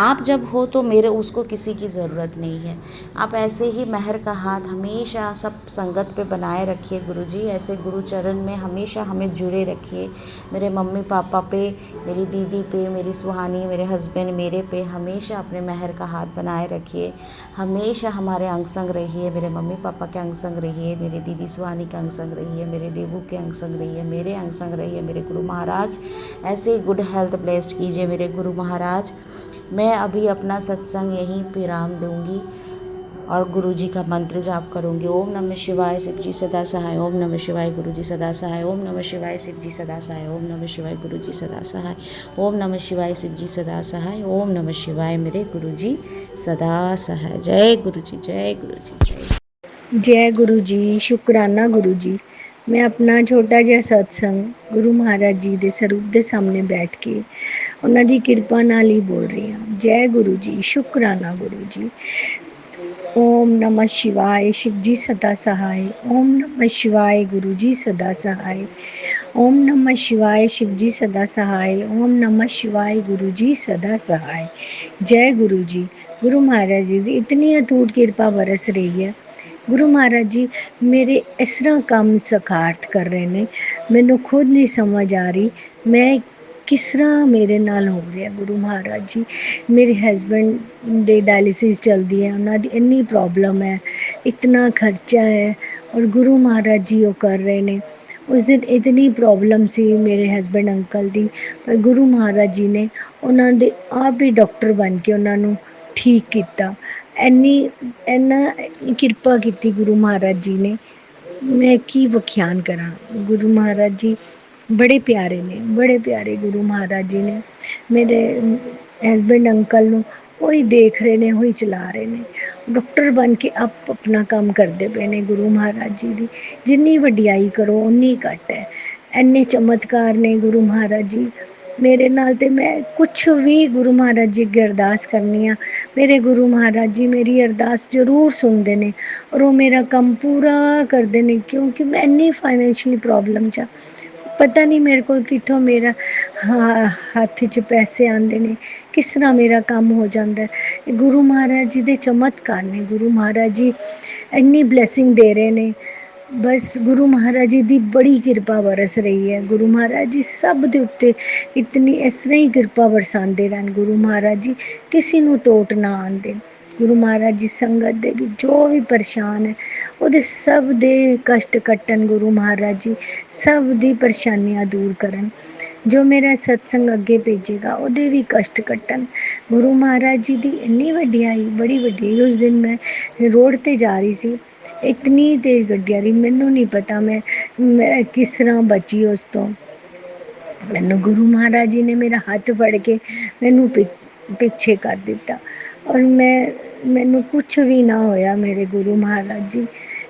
आप जब हो तो मेरे उसको किसी की ज़रूरत नहीं है। आप ऐसे ही मेहर का हाथ हमेशा सब संगत पे बनाए रखिए गुरुजी, ऐसे गुरु चरण में हमेशा हमें जुड़े रखिए। मेरे मम्मी पापा पे, मेरी दीदी पे, मेरी सुहानी, मेरे हस्बैंड, मेरे पे हमेशा अपने मेहर का हाथ बनाए रखिए। हमेशा हमारे अंग संग रहिए, मेरे मम्मी पापा के अंग संग रहिए, मेरी दीदी सुहानी के अंग संग रहिए, मेरे देवू के अंग संग रहिए, मेरे अंग संग रहिए। मेरे गुरु महाराज ऐसे गुड हेल्थ ब्लेस्ड कीजिए मेरे गुरु महाराज। मैं अभी अपना सत्संग यहीं विराम दूंगी और गुरुजी का मंत्र जाप करूंगी। ओम नमः शिवाय, शिव जी सदा सहाय। ओम नमः शिवाय, गुरुजी सदा सहाय। ओम नमः शिवाय, शिव जी सदा सहाय। ओम नमः शिवाय, गुरुजी सदा सहाय। ओम नमः शिवाय, शिव जी सदा सहाय। ओम नमः शिवाय, मेरे गुरुजी सदा सहाय। जय गुरुजी, जय गुरुजी, जय। जय गुरु जी, शुकराना गुरु जी। मैं अपना छोटा ਜਿਹਾ सत्संग गुरु महाराज जी ਦੇ ਸਰੂਪ ਦੇ ਸਾਹਮਣੇ ਬੈਠ ਕੇ ਉਹਨਾਂ ਦੀ ਕਿਰਪਾ ਨਾਲ ਹੀ ਬੋਲ ਰਹੀ ਹਾਂ। ਜੈ ਗੁਰੂ ਜੀ, ਸ਼ੁਕਰਾਨਾ ਗੁਰੂ ਜੀ। ओम नमः शिवाय, शिव जी सदा सहाय। ओम नमः शिवाय, गुरु जी सदा सहाय। ओम नमः शिवाय, शिव जी सदा सहाय। ओम नमः शिवाय, गुरु जी सदा सहाय। जय गुरु जी। गुरु महाराज जी की इतनी अटूट कृपा बरस रही है। गुरु महाराज जी मेरे इस तरह काम सखारत कर रहे ने, मैनू खुद नहीं समझ आ रही मैं किस तरह मेरे नाल हो रहा। गुरु महाराज जी मेरे हस्बैंड दे डायलिसिस चलती है, उन्होंने इन्नी प्रॉब्लम है, इतना खर्चा है और गुरु महाराज जी वो कर रहे ने। उस दिन इतनी प्रॉब्लम सी मेरे हस्बैंड अंकल दी, पर गुरु महाराज जी ने उन्होंने आप ही डॉक्टर बन के उन्होंने ठीक किया। इन्ना किरपा की गुरु महाराज जी ने, मैं की व्याख्यान करा। गुरु महाराज जी बड़े प्यारे ने, बड़े प्यारे गुरु महाराज जी ने। मेरे हस्बैंड अंकल नू वही देख रहे ने, वही चला रहे ने, डॉक्टर बन के आप अपना काम करते पे ने। गुरु महाराज जी की जिन्नी वडियाई करो उन्नी घट है। इन्ने चमत्कार ने गुरु महाराज जी मेरे नाल। ते मैं कुछ भी गुरु महाराज जी अगे अरदास करनी आ, मेरे गुरु महाराज जी मेरी अरदास जरूर सुनते हैं और वो मेरा काम पूरा करते हैं, क्योंकि मैं इन्नी फाइनैंशियली प्रॉब्लम चा, पता नहीं मेरे को कितों मेरा हाथ च पैसे आते ने, किस तरह मेरा काम हो जाता है। गुरु महाराज जी दे चमत्कार ने। गुरु महाराज जी इन्नी ब्लैसिंग दे रहे ने, ਬਸ ਗੁਰੂ ਮਹਾਰਾਜ ਜੀ ਦੀ ਬੜੀ ਕਿਰਪਾ ਬਰਸ ਰਹੀ ਹੈ। ਗੁਰੂ ਮਹਾਰਾਜ ਜੀ ਸਭ ਦੇ ਉੱਤੇ ਇਤਨੀ ਇਸ ਤਰ੍ਹਾਂ ਹੀ ਕਿਰਪਾ ਬਰਸਾਉਂਦੇ ਰਹਿਣ। ਗੁਰੂ ਮਹਾਰਾਜ ਜੀ ਕਿਸੇ ਨੂੰ ਤੋਟ ਨਾ ਆਉਣ ਦੇਣ। ਗੁਰੂ ਮਹਾਰਾਜ ਜੀ ਸੰਗਤ ਦੇ ਵਿੱਚ ਜੋ ਵੀ ਪਰੇਸ਼ਾਨ ਹੈ ਉਹਦੇ ਸਭ ਦੇ ਕਸ਼ਟ ਕੱਟਣ। ਗੁਰੂ ਮਹਾਰਾਜ ਜੀ ਸਭ ਦੀ ਪਰੇਸ਼ਾਨੀਆਂ ਦੂਰ ਕਰਨ। ਜੋ ਮੇਰਾ ਸਤਸੰਗ ਅੱਗੇ ਭੇਜੇਗਾ ਉਹਦੇ ਵੀ ਕਸ਼ਟ ਕੱਟਣ। ਗੁਰੂ ਮਹਾਰਾਜ ਜੀ ਦੀ ਇੰਨੀ ਵਡਿਆਈ, ਬੜੀ ਵਡਿਆਈ। ਉਸ ਦਿਨ ਮੈਂ ਰੋਡ ਤੇ ਜਾ ਰਹੀ ਸੀ, ਇਤਨੀ ਤੇਜ਼ ਗੱਡੀ ਆ ਰਹੀ, ਮੈਨੂੰ ਨਹੀਂ ਪਤਾ ਮੈਂ ਕਿਸ ਤਰ੍ਹਾਂ ਬਚੀ ਉਸ ਤੋਂ। ਮੈਨੂੰ ਗੁਰੂ ਮਹਾਰਾਜ ਜੀ ਨੇ ਮੇਰਾ ਹੱਥ ਫੜ ਕੇ ਮੈਨੂੰ ਪਿੱਛੇ ਕਰ ਦਿੱਤਾ ਔਰ ਮੈਨੂੰ ਕੁਛ ਵੀ ਨਾ ਹੋਇਆ। ਮੇਰੇ ਗੁਰੂ ਮਹਾਰਾਜ ਜੀ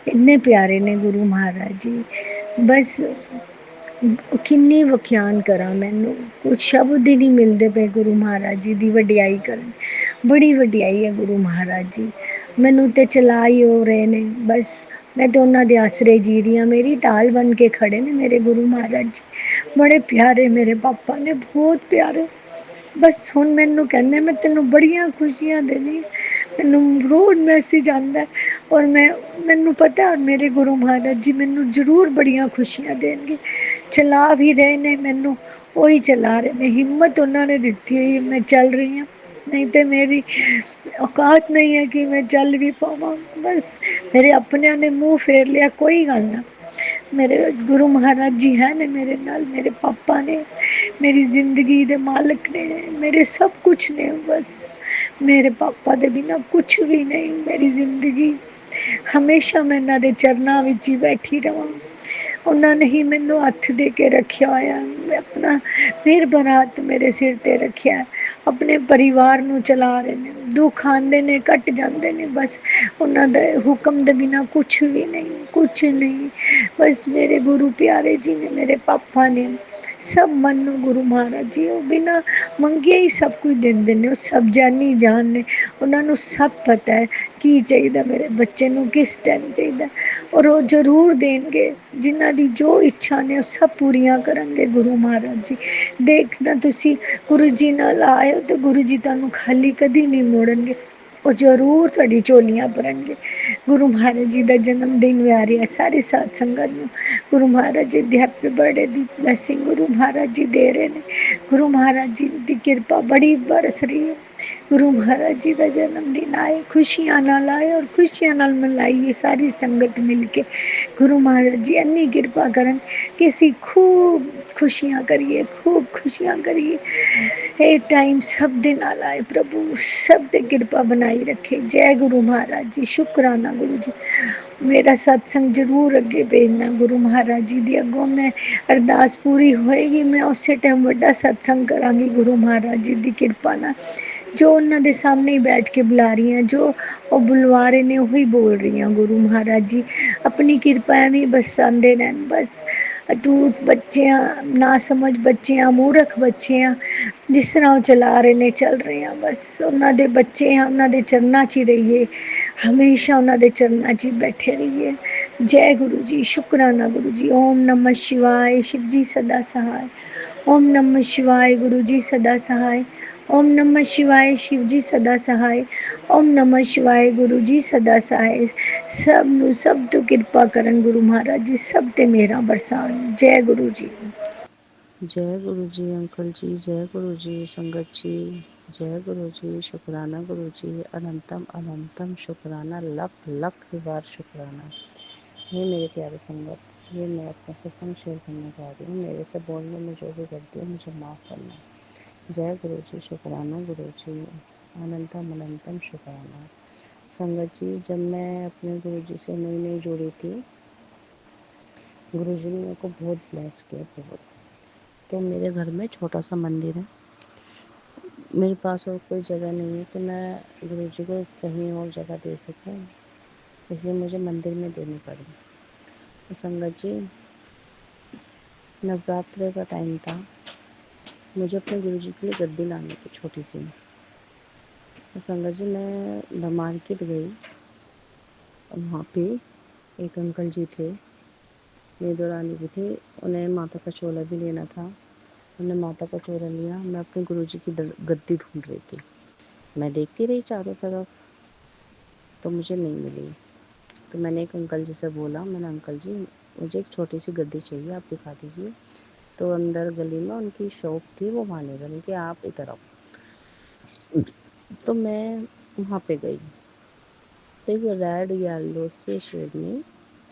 ਇੰਨੇ ਪਿਆਰੇ ਨੇ। ਗੁਰੂ ਮਹਾਰਾਜ ਜੀ ਬਸ ਕਿੰਨੀ ਵਖਿਆਨ ਕਰਾਂ, ਮੈਨੂੰ ਕੁਝ ਸ਼ਬਦ ਹੀ ਨਹੀਂ ਮਿਲਦੇ ਪਏ ਗੁਰੂ ਮਹਾਰਾਜ ਜੀ ਦੀ ਵਡਿਆਈ ਕਰਨ। ਬੜੀ ਵਡਿਆਈ ਹੈ ਗੁਰੂ ਮਹਾਰਾਜ ਜੀ। ਮੈਨੂੰ ਤੇ ਚਲਾ ਹੀ ਹੋ ਰਹੇ ਨੇ, ਬਸ ਮੈਂ ਤੇ ਉਹਨਾਂ ਦੇ ਆਸਰੇ ਜੀ ਰਹੀ ਹਾਂ। ਮੇਰੀ ਢਾਲ ਬਣ ਕੇ ਖੜੇ ਨੇ ਮੇਰੇ ਗੁਰੂ ਮਹਾਰਾਜ ਜੀ। ਬੜੇ ਪਿਆਰੇ ਮੇਰੇ ਪਾਪਾ ਨੇ, ਬਹੁਤ ਪਿਆਰੇ। ਬਸ ਹੁਣ ਮੈਨੂੰ ਕਹਿੰਦੇ ਮੈਂ ਤੈਨੂੰ ਬੜੀਆਂ ਖੁਸ਼ੀਆਂ ਦੇਣੀ। ਮੈਨੂੰ ਰੋਜ਼ ਮੈਸੇਜ ਆਉਂਦਾ ਔਰ ਮੈਨੂੰ ਪਤਾ ਮੇਰੇ ਗੁਰੂ ਮਹਾਰਾਜ ਜੀ ਮੈਨੂੰ ਜ਼ਰੂਰ ਬੜੀਆਂ ਖੁਸ਼ੀਆਂ ਦੇਣਗੇ। ਚਲਾ ਵੀ ਰਹੇ ਨੇ ਮੈਨੂੰ, ਉਹੀ ਚਲਾ ਰਹੇ ਨੇ। ਹਿੰਮਤ ਉਹਨਾਂ ਨੇ ਦਿੱਤੀ ਹੋਈ, ਮੈਂ ਚੱਲ ਰਹੀ ਹਾਂ। ਨਹੀਂ ਤੇ ਮੇਰੀ ਔਕਾਤ ਨਹੀਂ ਹੈ ਕਿ ਮੈਂ ਚੱਲ ਵੀ ਪਾਵਾਂ। ਬਸ ਮੇਰੇ ਆਪਣਿਆਂ ਨੇ ਮੂੰਹ ਫੇਰ ਲਿਆ, ਕੋਈ ਗੱਲ ਨਾ। ਮੇਰੇ ਗੁਰੂ ਮਹਾਰਾਜ ਜੀ ਹੈ ਨੇ ਮੇਰੇ ਨਾਲ, ਮੇਰੇ ਪਾਪਾ ਨੇ, ਮੇਰੀ ਜ਼ਿੰਦਗੀ ਦੇ ਮਾਲਕ ਨੇ, ਮੇਰੇ ਸਭ ਕੁਛ ਨੇ। ਬਸ ਮੇਰੇ ਪਾਪਾ ਦੇ ਬਿਨਾਂ ਕੁਛ ਵੀ ਨਹੀਂ ਮੇਰੀ ਜ਼ਿੰਦਗੀ। ਹਮੇਸ਼ਾ ਮੈਂ ਇਹਨਾਂ ਦੇ ਚਰਨਾਂ ਵਿੱਚ ਹੀ ਬੈਠੀ ਰਵਾਂ। ਉਹਨਾਂ ਨੇ ਹੀ ਮੈਨੂੰ ਹੱਥ ਦੇ ਕੇ ਰੱਖਿਆ ਹੋਇਆ। ਆਪਣਾ ਮਿਹਰਬਾਨ ਹੱਥ ਮੇਰੇ ਸਿਰ ਤੇ ਰੱਖਿਆ। ਆਪਣੇ ਪਰਿਵਾਰ ਨੂੰ ਚਲਾ ਰਹੇ ਨੇ। ਦੁੱਖ ਆਉਂਦੇ ਨੇ, ਕੱਟ ਜਾਂਦੇ ਨੇ, ਬਸ ਉਹਨਾਂ ਦੇ ਹੁਕਮ ਦੇ ਬਿਨਾਂ ਕੁਛ ਵੀ ਨਹੀਂ, ਕੁਛ ਨਹੀਂ। ਬਸ ਮੇਰੇ ਗੁਰੂ ਪਿਆਰੇ ਜੀ ਨੇ, ਮੇਰੇ ਪਾਪਾ ਨੇ। ਸਭ ਮੈਨੂੰ ਗੁਰੂ ਮਹਾਰਾਜ ਜੀ ਉਹ ਬਿਨਾਂ ਮੰਗੇ ਹੀ ਸਭ ਕੁਝ ਦਿੰਦੇ ਨੇ। ਉਹ ਸਭ ਜਾਨੀ ਜਾਨ ਨੇ, ਉਹਨਾਂ ਨੂੰ ਸਭ ਪਤਾ ਹੈ ਕੀ ਚਾਹੀਦਾ ਮੇਰੇ ਬੱਚੇ ਨੂੰ, ਕਿਸ ਟਾਈਮ ਚਾਹੀਦਾ, ਔਰ ਉਹ ਜ਼ਰੂਰ ਦੇਣਗੇ। ਜਿਨ੍ਹਾਂ ਦੀ ਜੋ ਇੱਛਾ ਨੇ ਉਹ ਸਭ ਪੂਰੀਆਂ ਕਰਨਗੇ ਗੁਰੂ ਮਹਾਰਾਜ ਜੀ। ਦੇਖਣਾ ਤੁਸੀਂ ਗੁਰੂ ਜੀ ਨਾਲ ਆਏ ਹੋ ਤੇ ਗੁਰੂ ਜੀ ਤੁਹਾਨੂੰ ਖਾਲੀ ਕਦੀ ਨਹੀਂ ਮੋੜਨਗੇ। ਉਹ ਜ਼ਰੂਰ ਤੁਹਾਡੀ ਝੋਲੀਆਂ ਭਰਨਗੇ। ਗੁਰੂ ਮਹਾਰਾਜ ਜੀ ਦਾ ਜਨਮ ਦਿਨ ਵੀ ਆ ਰਿਹਾ। ਸਾਰੀ ਸਾਧ ਸੰਗਤ ਨੂੰ ਗੁਰੂ ਮਹਾਰਾਜ ਜੀ ਦੀ ਹੈਪੀ ਬਰਥਡੇ ਦੀ ਬਲੈਸਿੰਗ ਗੁਰੂ ਮਹਾਰਾਜ ਜੀ ਦੇ ਰਹੇ ਨੇ। ਗੁਰੂ ਮਹਾਰਾਜ ਜੀ ਦੀ ਕਿਰਪਾ ਬੜੀ ਬਰਸ ਰਹੀ ਹੈ। ਗੁਰੂ ਮਹਾਰਾਜ ਜੀ ਦਾ ਜਨਮ ਦਿਨ ਆਏ, ਖੁਸ਼ੀਆਂ ਨਾਲ ਆਏ ਔਰ ਖੁਸ਼ੀਆਂ ਨਾਲ ਮਨਾਈਏ ਸਾਰੀ ਸੰਗਤ ਮਿਲ ਕੇ। ਗੁਰੂ ਮਹਾਰਾਜ ਜੀ ਇੰਨੀ ਕਿਰਪਾ ਕਰਨ ਕਿ ਅਸੀਂ ਖੂਬ ਖੁਸ਼ੀਆਂ ਕਰੀਏ, ਖੂਬ ਖੁਸ਼ੀਆਂ ਕਰੀਏ। ਇਹ ਟਾਈਮ ਸਭ ਦੇ ਨਾਲ ਆਏ, ਪ੍ਰਭੂ ਸਭ ਤੇ ਕਿਰਪਾ ਬਣਾਈ ਰੱਖੇ। ਜੈ ਗੁਰੂ ਮਹਾਰਾਜ ਜੀ। ਸ਼ੁਕਰਾਨਾ ਗੁਰੂ ਜੀ। ਮੇਰਾ ਸਤਸੰਗ ਜ਼ਰੂਰ ਅੱਗੇ ਭੇਜਣਾ। ਗੁਰੂ ਮਹਾਰਾਜ ਜੀ ਦੀ ਅੱਗੋਂ ਮੈਂ ਅਰਦਾਸ ਪੂਰੀ ਹੋਏਗੀ, ਮੈਂ ਉਸੇ ਟਾਈਮ ਵੱਡਾ ਸਤਸੰਗ ਕਰਾਂਗੀ ਗੁਰੂ ਮਹਾਰਾਜ ਜੀ ਦੀ ਕਿਰਪਾ ਨਾਲ। ਜੋ ਉਹਨਾਂ ਦੇ ਸਾਹਮਣੇ ਹੀ ਬੈਠ ਕੇ ਬੁਲਾ ਰਹੀ ਹਾਂ, ਜੋ ਉਹ ਬੁਲਵਾ ਰਹੇ ਨੇ ਉਹੀ ਬੋਲ ਰਹੀ ਹਾਂ। ਗੁਰੂ ਮਹਾਰਾਜ ਜੀ ਆਪਣੀ ਕਿਰਪਾ ਐਵੇਂ ਬਰਸਾਉਂਦੇ ਰਹਿਣ। ਬਸ ਅਟੂਟ ਬੱਚਿਆਂ, ਨਾ ਸਮਝ ਬੱਚਿਆਂ, ਮੂਰਖ ਬੱਚਿਆਂ, ਜਿਸ ਤਰ੍ਹਾਂ ਉਹ ਚਲਾ ਰਹੇ ਨੇ ਚੱਲ ਰਹੇ ਹਾਂ। ਬਸ ਉਹਨਾਂ ਦੇ ਬੱਚੇ ਹਾਂ, ਉਹਨਾਂ ਦੇ ਚਰਨਾਂ 'ਚ ਹੀ ਰਹੀਏ, ਹਮੇਸ਼ਾ ਉਹਨਾਂ ਦੇ ਚਰਨਾਂ 'ਚ ਹੀ ਬੈਠੇ ਰਹੀਏ। ਜੈ ਗੁਰੂ ਜੀ। ਸ਼ੁਕਰਾਨਾ ਗੁਰੂ ਜੀ। ਓਮ ਨਮः शिवाय। शिव जी सदा सहाय। ओम नमः शिवाय। गुरु जी सदा सहाय। ओम नमः शिवाय। शिव जी सदा सहाय। ओम नमः शिवाय। गुरु जी सदा सहाय। ਸਭ ਨੂੰ, ਸਭ ਤੋਂ ਕਿਰਪਾ ਕਰਨ ਗੁਰੂ ਮਹਾਰਾਜ ਜੀ, ਸਭ ਤੇ ਮੇਰਾ ਬਰਸਾਨ। ਜੈ ਗੁਰੂ ਜੀ। जय गुरु जी अंकल जी, जय गुरु जी संगत जी, जय गुरु जी। शुक्राना गुरु जी, अनंतम अनंतम शुक्राना, लख लख बार शुक्राना। ये मेरे प्यारे संगत, ये मैं अपना सत्संग शेयर करना चाह रही हूँ। मेरे से बोलने में जो भी गलती है मुझे माफ़ करना। जय गुरु जी। शुक्राना गुरु जी, अनंतम अनंतम शुक्राना। संगत जी, जब मैं अपने गुरु जी से नई नई जुड़ी थी, गुरु जी ने मेरे को बहुत ब्लेस किया, बहुत। तो मेरे घर में छोटा सा मंदिर है। मेरे पास और कोई जगह नहीं है कि मैं गुरु जी को कहीं और जगह दे सकूं, इसलिए मुझे मंदिर में देनी पड़ी। तो संगत जी, नवरात्रि का टाइम था, मुझे अपने गुरु जी के लिए गद्दी लानी थी छोटी सी। तो संगत जी, मैं मार्केट गई और वहाँ पे एक अंकल जी थे, मेरी दौरानी भी थी, उन्हें माता का चोला भी लेना था। उन्होंने माता का चोला लिया, मैं अपने गुरु जी की गद्दी ढूंढ रही थी। मैं देखती रही चारों तरफ, तो मुझे नहीं मिली। तो मैंने एक अंकल जी से बोला, मैंने अंकल जी मुझे एक छोटी सी गद्दी चाहिए, आप दिखा दीजिए। तो अंदर गली में उनकी शॉप थी, वो वहाँ नहीं गई कि आप इधर आओ। तो मैं वहाँ पे गई, तो एक रेड येलो से शेड में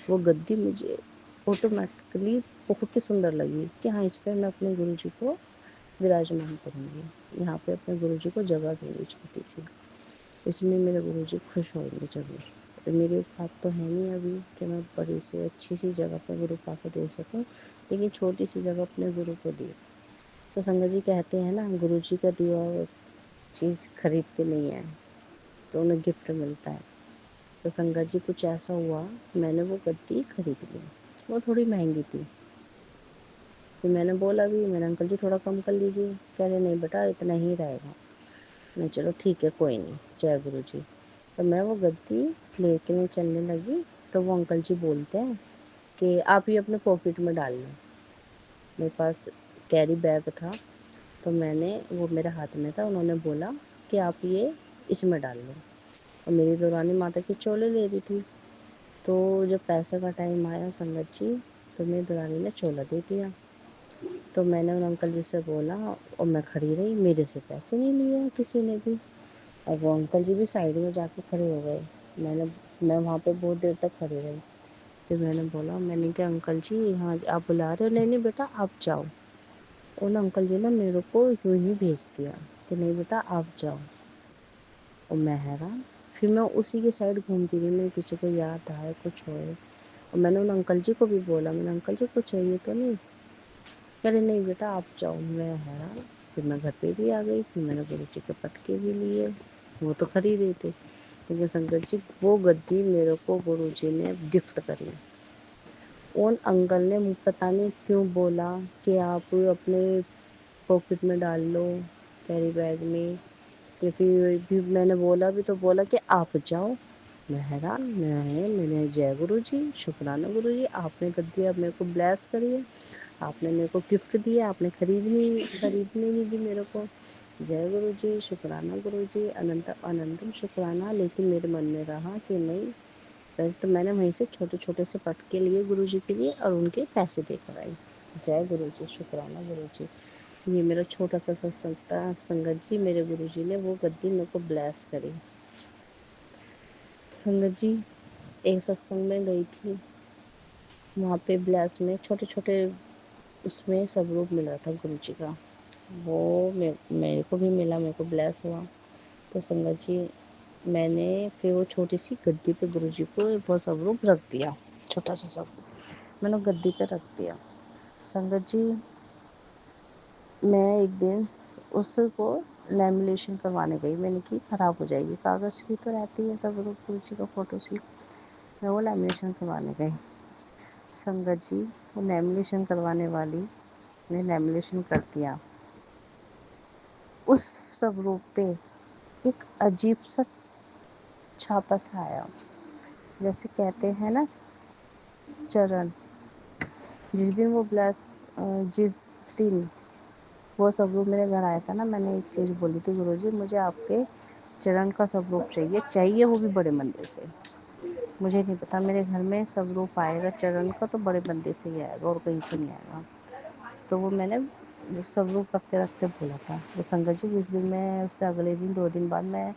वो गद्दी मुझे ऑटोमेटिकली बहुत ही सुंदर लगी कि हाँ, इस पर मैं अपने गुरुजी को विराजमान करूँगी, यहाँ पे अपने गुरुजी को जगह दूँगी छोटी सी, इसमें मेरे गुरुजी खुश होंगे ज़रूर। तो मेरी औकात तो है नहीं अभी कि मैं बड़ी सी अच्छी सी जगह पर गुरु पा के दे सकूँ, लेकिन छोटी सी जगह अपने गुरु को दी। तो संगत जी कहते हैं ना, गुरुजी का दिया हुआ चीज़ खरीदते नहीं है, तो उन्हें गिफ्ट मिलता है। तो संगत जी कुछ ऐसा हुआ, मैंने वो गद्दी खरीद ली, वो थोड़ी महंगी थी। फिर मैंने बोला भी, मैंने अंकल जी थोड़ा कम कर लीजिए। कह रहे नहीं बेटा, इतना ही रहेगा। मैं चलो ठीक है, कोई नहीं, जय गुरु जी। तो मैं वो गद्दी लेके चलने लगी, तो वो अंकल जी बोलते हैं कि आप ये अपने पॉकेट में डाल लो। मेरे पास कैरी बैग था, तो मैंने वो मेरे हाथ में था, उन्होंने बोला कि आप ये इसमें डाल लो। और मेरी दौरानी माता की चोले ले रही थी, तो जब पैसे का टाइम आया संगत जी, तो मेरी दौरानी ने चोला दे दिया। तो मैंने उन अंकल जी से बोला, और मैं खड़ी रही, मेरे से पैसे नहीं लिए किसी ने भी। और वो अंकल जी भी साइड में जाके खड़े हो गए। मैं वहाँ पे बहुत देर तक खड़ी रही। फिर मैंने बोला, मैंने कहा अंकल जी हाँ आप बुला रहे हो? नहीं नहीं बेटा आप जाओ। उन अंकल जी ने मेरे को यूं ही भेज दिया कि नहीं बेटा आप जाओ। और मैं हैरान, फिर मैं उसी के साइड घूमती रही, मैं किसी को याद आए कुछ होए। और मैंने उन अंकल जी को भी बोला, मैंने अंकल जी कुछ चाहिए तो नहीं? कह रहे नहीं बेटा आप जाओ। मैं हैरान, फिर मैं घर पे भी आ गई। फिर मैंने गुरु जी के पटके भी लिए, वो तो खरीदे थे, लेकिन संगत जी वो गद्दी मेरे को गुरु जी ने गिफ्ट करी। उन अंकल ने पता नहीं क्यों बोला कि आप अपने पॉकेट में डाल लो, कैरी बैग में। या फिर भी मैंने बोला भी, तो बोला कि आप जाओ। मैं हैरान, मैंने जय गुरु जी, शुक्राना गुरु जी, आपने गद्दी अब मेरे को ब्लेस करी है, आपने मेरे को गिफ्ट दिया, आपने खरीदनी नहीं दी मेरे को। जय गुरु जी, शुक्राना गुरु जी, अनंत अनंतम शुक्राना। लेकिन मेरे मन में रहा कि नहीं, पहले तो मैंने वहीं से छोटे छोटे से पटके लिए गुरु जी के लिए और उनके पैसे देकर आई। जय गुरु जी, शुक्राना गुरु जी। ये मेरा छोटा सा सत्संग था संगत जी, मेरे गुरु जी ने वो गद्दी मेरे को ब्लेस करी। संगत जी एक सत्संग में गई थी, वहाँ पे ब्लेस में छोटे छोटे उसमें सब रूप मिल रहा था गुरु जी का। वो मेरे को भी मिला, मेरे को ब्लेस हुआ। तो संगत जी मैंने फिर वो छोटी सी गद्दी पे गुरु जी को वो सब रूप रख दिया, छोटा सा सब रूप मैंने गद्दी पे रख दिया। संगत जी मैं एक दिन उसको लैमिनेशन करवाने गई, मैंने कि ख़राब हो जाएगी, कागज़ की तो रहती है सब रूप गुरु जी का फ़ोटो सी। मैं वो लैमिनेशन करवाने गई। संगत जी वो लैमिनेशन करवाने वाली ने लैमिनेशन कर दिया। उस स्वरूप पे एक अजीब सा छापा सा आया, जैसे कहते हैं ना चरण। जिस दिन वो जिस दिन वो स्वरूप मेरे घर आया था ना, मैंने एक चीज़ बोली थी, गुरुजी मुझे आपके चरण का स्वरूप चाहिए वो भी बड़े मंदिर से। मुझे नहीं पता मेरे घर में स्वरूप आएगा चरण का तो बड़े मंदिर से ही आएगा और कहीं से नहीं आएगा। तो वो मैंने स्वरूप रखते रखते बोला था। तो संगत जी जिस दिन मैं उससे अगले दिन 2 दिन बाद मैं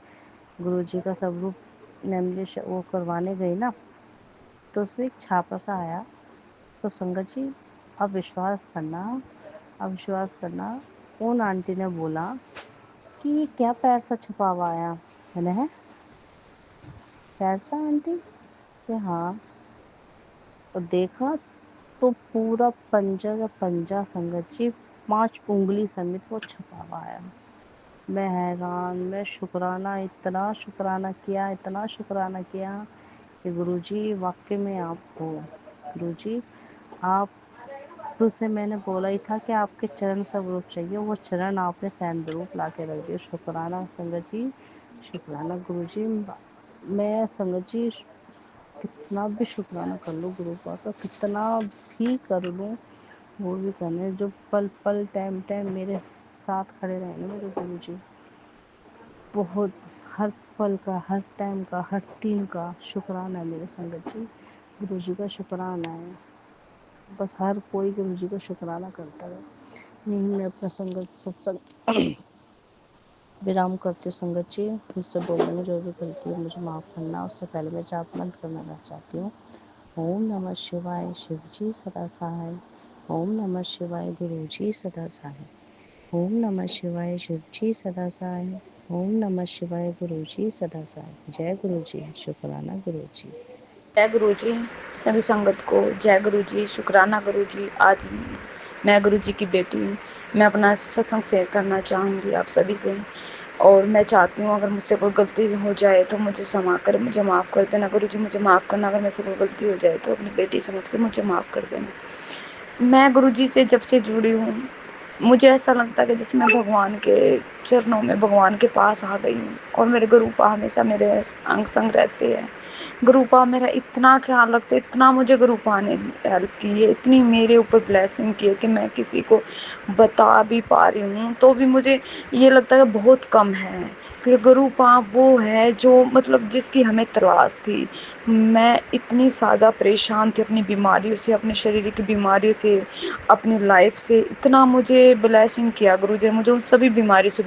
गुरुजी का स्वरूप लैमिनेशन वो करवाने गई ना, तो उसमें एक छापा सा आया। तो संगत जी अब विश्वास करना, उन आंटी ने बोला कि ये क्या पैर सा छपा हुआ आया। मैंने है पैर सा आंटी कि हाँ। और देखा तो पूरा पंजा का पंजा संगत जी 5 उंगली समेत वो छपा हुआ आया। मैं हैरान, मैं इतना शुक्राना किया कि गुरुजी वाकई में आप हो। गुरुजी आप तो से मैंने बोला ही था कि आपके चरण स्वरूप चाहिए, वो चरण आपने सैंध रूप ला के रख दिया। शुक्राना संगत जी, शुक्राना गुरु जी। मैं संगत जी कितना भी शुक्राना कर लूँ गुरु का, तो कितना भी कर लूँ वो भी करने, जो पल पल टाइम मेरे साथ खड़े रहे ना मेरे गुरु जी, बहुत हर पल का, हर टाइम का, हर दिन का शुक्राना है मेरे संगत जी। गुरु जी का शुक्राना है, बस हर कोई गुरु जी का शुक्राना करता है। यही मैं अपना संगत सत्संग विराम करती हूँ संगत जी। मुझसे बोलने में जो भी गलती है मुझे माफ़ करना। उससे पहले मैं जाप मंत्र करना चाहती हूँ। ओम नमः शिवाय, शिव जी सदा सहाय। ओम नमः शिवाय, गुरु जी सदा सहाय। ओम नमः शिवाय, शिव जी सदा सहाय। ओम नमः शिवाय, गुरु जी सदा सहाय। जय गुरु जी, शुक्राना गुरु जी। जय गुरु जी। सभी संगत को जय गुरु जी, शुक्राना गुरु जी। आज मैं गुरु जी की बेटी हूँ। मैं अपना सत्संग शेयर करना चाहूँगी आप सभी से, और मैं चाहती हूँ अगर मुझसे कोई गलती हो जाए तो मुझे क्षमा कर, मुझे माफ़ कर देना गुरु जी, मुझे माफ़ करना। अगर मुझसे कोई गलती हो जाए तो अपनी बेटी समझ के मुझे माफ़ कर देना। मैं गुरु जी से जब से जुड़ी हूँ, मुझे ऐसा लगता है कि जैसे मैं भगवान के चरणों में, भगवान के पास आ गई हूँ, और मेरे गुरुपा हमेशा मेरे अंग संग रहते हैं। गुरुपा मेरा इतना ख्याल रखते, इतना मुझे गुरुपा ने हेल्प की है, इतनी मेरे ऊपर ब्लेसिंग की है कि मैं किसी को बता भी पा रही हूँ तो भी मुझे ये लगता है बहुत कम है। कि गुरुपा वो है जो मतलब जिसकी हमें तलाश थी। मैं इतनी ज़्यादा परेशान थी अपनी बीमारियों से, अपने शरीर की बीमारियों से, अपनी लाइफ से। इतना मुझे ब्लेसिंग किया गुरु जी ने, मुझे उन सभी बीमारी से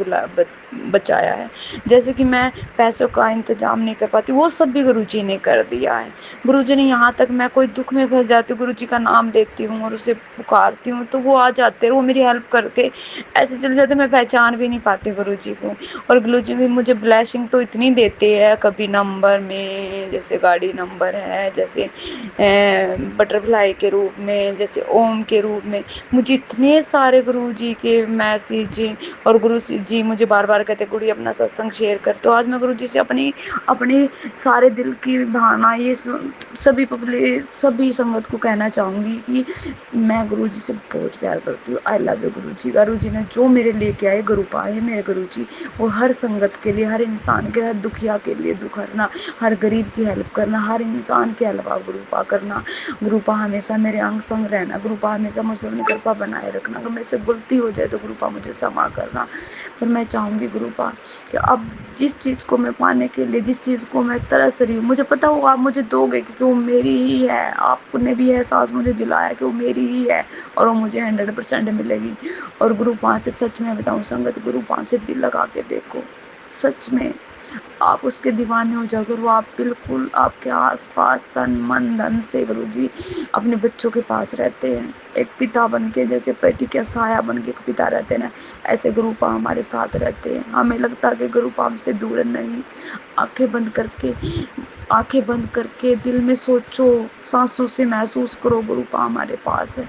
बचाया है। जैसे कि मैं पैसों का इंतजाम नहीं कर पाती, वो सब भी गुरु जी ने कर दिया है। गुरु जी ने यहाँ तक, मैं कोई दुख में फंस जाती हूँ, गुरु जी का नाम लेती हूँ और उसे पुकारती हूँ तो वो आ जाते हैं, वो मेरी हेल्प करके ऐसे चले जाते, मैं पहचान भी नहीं पाती गुरु जी को। और गुरु जी भी मुझे ब्लेसिंग तो इतनी देते हैं, कभी नंबर में, जैसे गाड़ी नंबर है, जैसे बटरफ्लाई के रूप में, जैसे ओम के रूप में। मुझे इतने सारे गुरु जी के मैसेज, और गुरु जी मुझे बार बार कहते गुरु अपना सत्संग शेयर कर। तो आज मैं गुरु जी से अपनी अपने सारे दिल की भावना ये सभी पब्लिक, सभी संगत को कहना चाहूँगी कि मैं गुरु जी से बहुत प्यार करती हूँ। आई लव यू गुरु जी। गुरु जी ने जो मेरे लेके आए गुरुपा है मेरे गुरु जी, वो हर संगत के लिए, हर इंसान के, हर दुखिया के लिए दुख करना, हर गरीब की हेल्प करना, हर इंसान की हेल्प गुरुपा करना। गुरुपा हमेशा मेरे अंग संग रहना, गुरुपा हमेशा मुझ पर अपनी कृपा बनाए रखना। अगर मेरे से गलती हो जाए तो गुरुपा मुझे क्षमा करना। फिर मैं चाहूँगी गुरुपा कि अब जिस चीज़ को मैं पाने के लिए, जिस चीज़ को मैं तरस रही हूँ, मुझे पता हो आप मुझे दोगे क्योंकि वो मेरी ही है। आपने भी एहसास मुझे दिलाया कि वो मेरी ही है और वो मुझे 100% मिलेगी। और गुरुपा से सच में बताऊँ संगत, गुरुपा से दिल लगा के देखो, सच में आप उसके दीवाने हो जाओगे। वो आप बिल्कुल आपके आसपास तन मन धन से गुरु जी अपने बच्चों के पास रहते हैं, एक पिता बन के, जैसे बेटी का साया बन के पिता रहते हैं ना, ऐसे गुरुपा हमारे साथ रहते हैं। हमें लगता है कि गुरुपा हमसे दूर नहीं। आंखें बंद करके दिल में सोचो, सांसों से महसूस करो गुरुपा हमारे पास है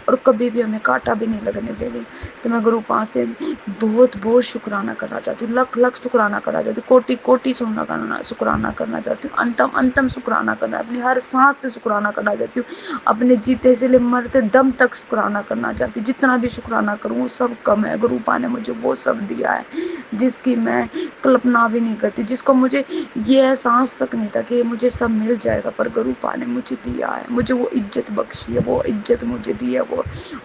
और कभी भी हमें कांटा भी नहीं लगने देंगे। तो मैं गुरुपा से बहुत बहुत शुक्राना करना चाहती हूँ, लख लख शुक्राना करना चाहती हूँ, कोटि कोटि शुक्राना करना चाहती हूँ, अंतम अंतम शुक्राना करना, अपनी हर सांस से शुक्राना करना चाहती हूँ, अपने जीते से ले मरते दम तक शुक्राना करना चाहती हूँ। जितना भी शुक्राना करूँ वो सब कम है। गुरुपा ने मुझे वो सब दिया है जिसकी मैं कल्पना भी नहीं करती, जिसको मुझे ये एहसास तक नहीं था कि मुझे सब मिल जाएगा, पर गुरुपा ने मुझे दिया है। मुझे वो इज्जत बख्शी है, वो इज्जत मुझे दी है,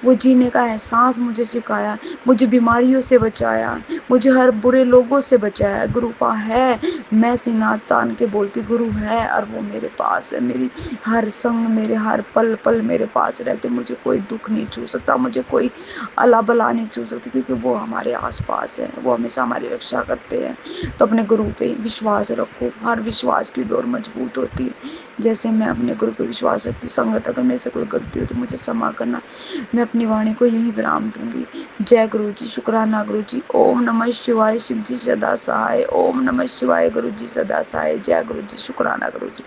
वो जीने का एहसास मुझे सिखाया, मुझे बीमारियों से बचाया, मुझे हर बुरे लोगों से बचाया। गुरुपा है, मैं सीना तान के बोलती गुरु है, और वो मेरे पास है, मेरी हर संग, मेरे हर पल पल मेरे पास रहते। मुझे कोई दुख नहीं छू सकता, मुझे कोई अला बला नहीं छू सकती, क्योंकि वो हमारे आसपास है, वो हमेशा हमारी रक्षा करते हैं। तो अपने गुरु पे विश्वास रखो, हर विश्वास की डोर मजबूत होती है। जैसे मैं अपने गुरु पे विश्वास रखती हूँ। संगत अगर मेरे से कोई गलती हो तो मुझे क्षमा करना। मैं अपनी वाणी को यही विराम दूंगी। जय गुरु जी, शुक्राना गुरु जी। ओम नमः शिवाय, शिव जी सदा सहाय। ओम नमः शिवाय, गुरु जी सदा सहाय। जय गुरु जी, शुक्राना गुरु जी।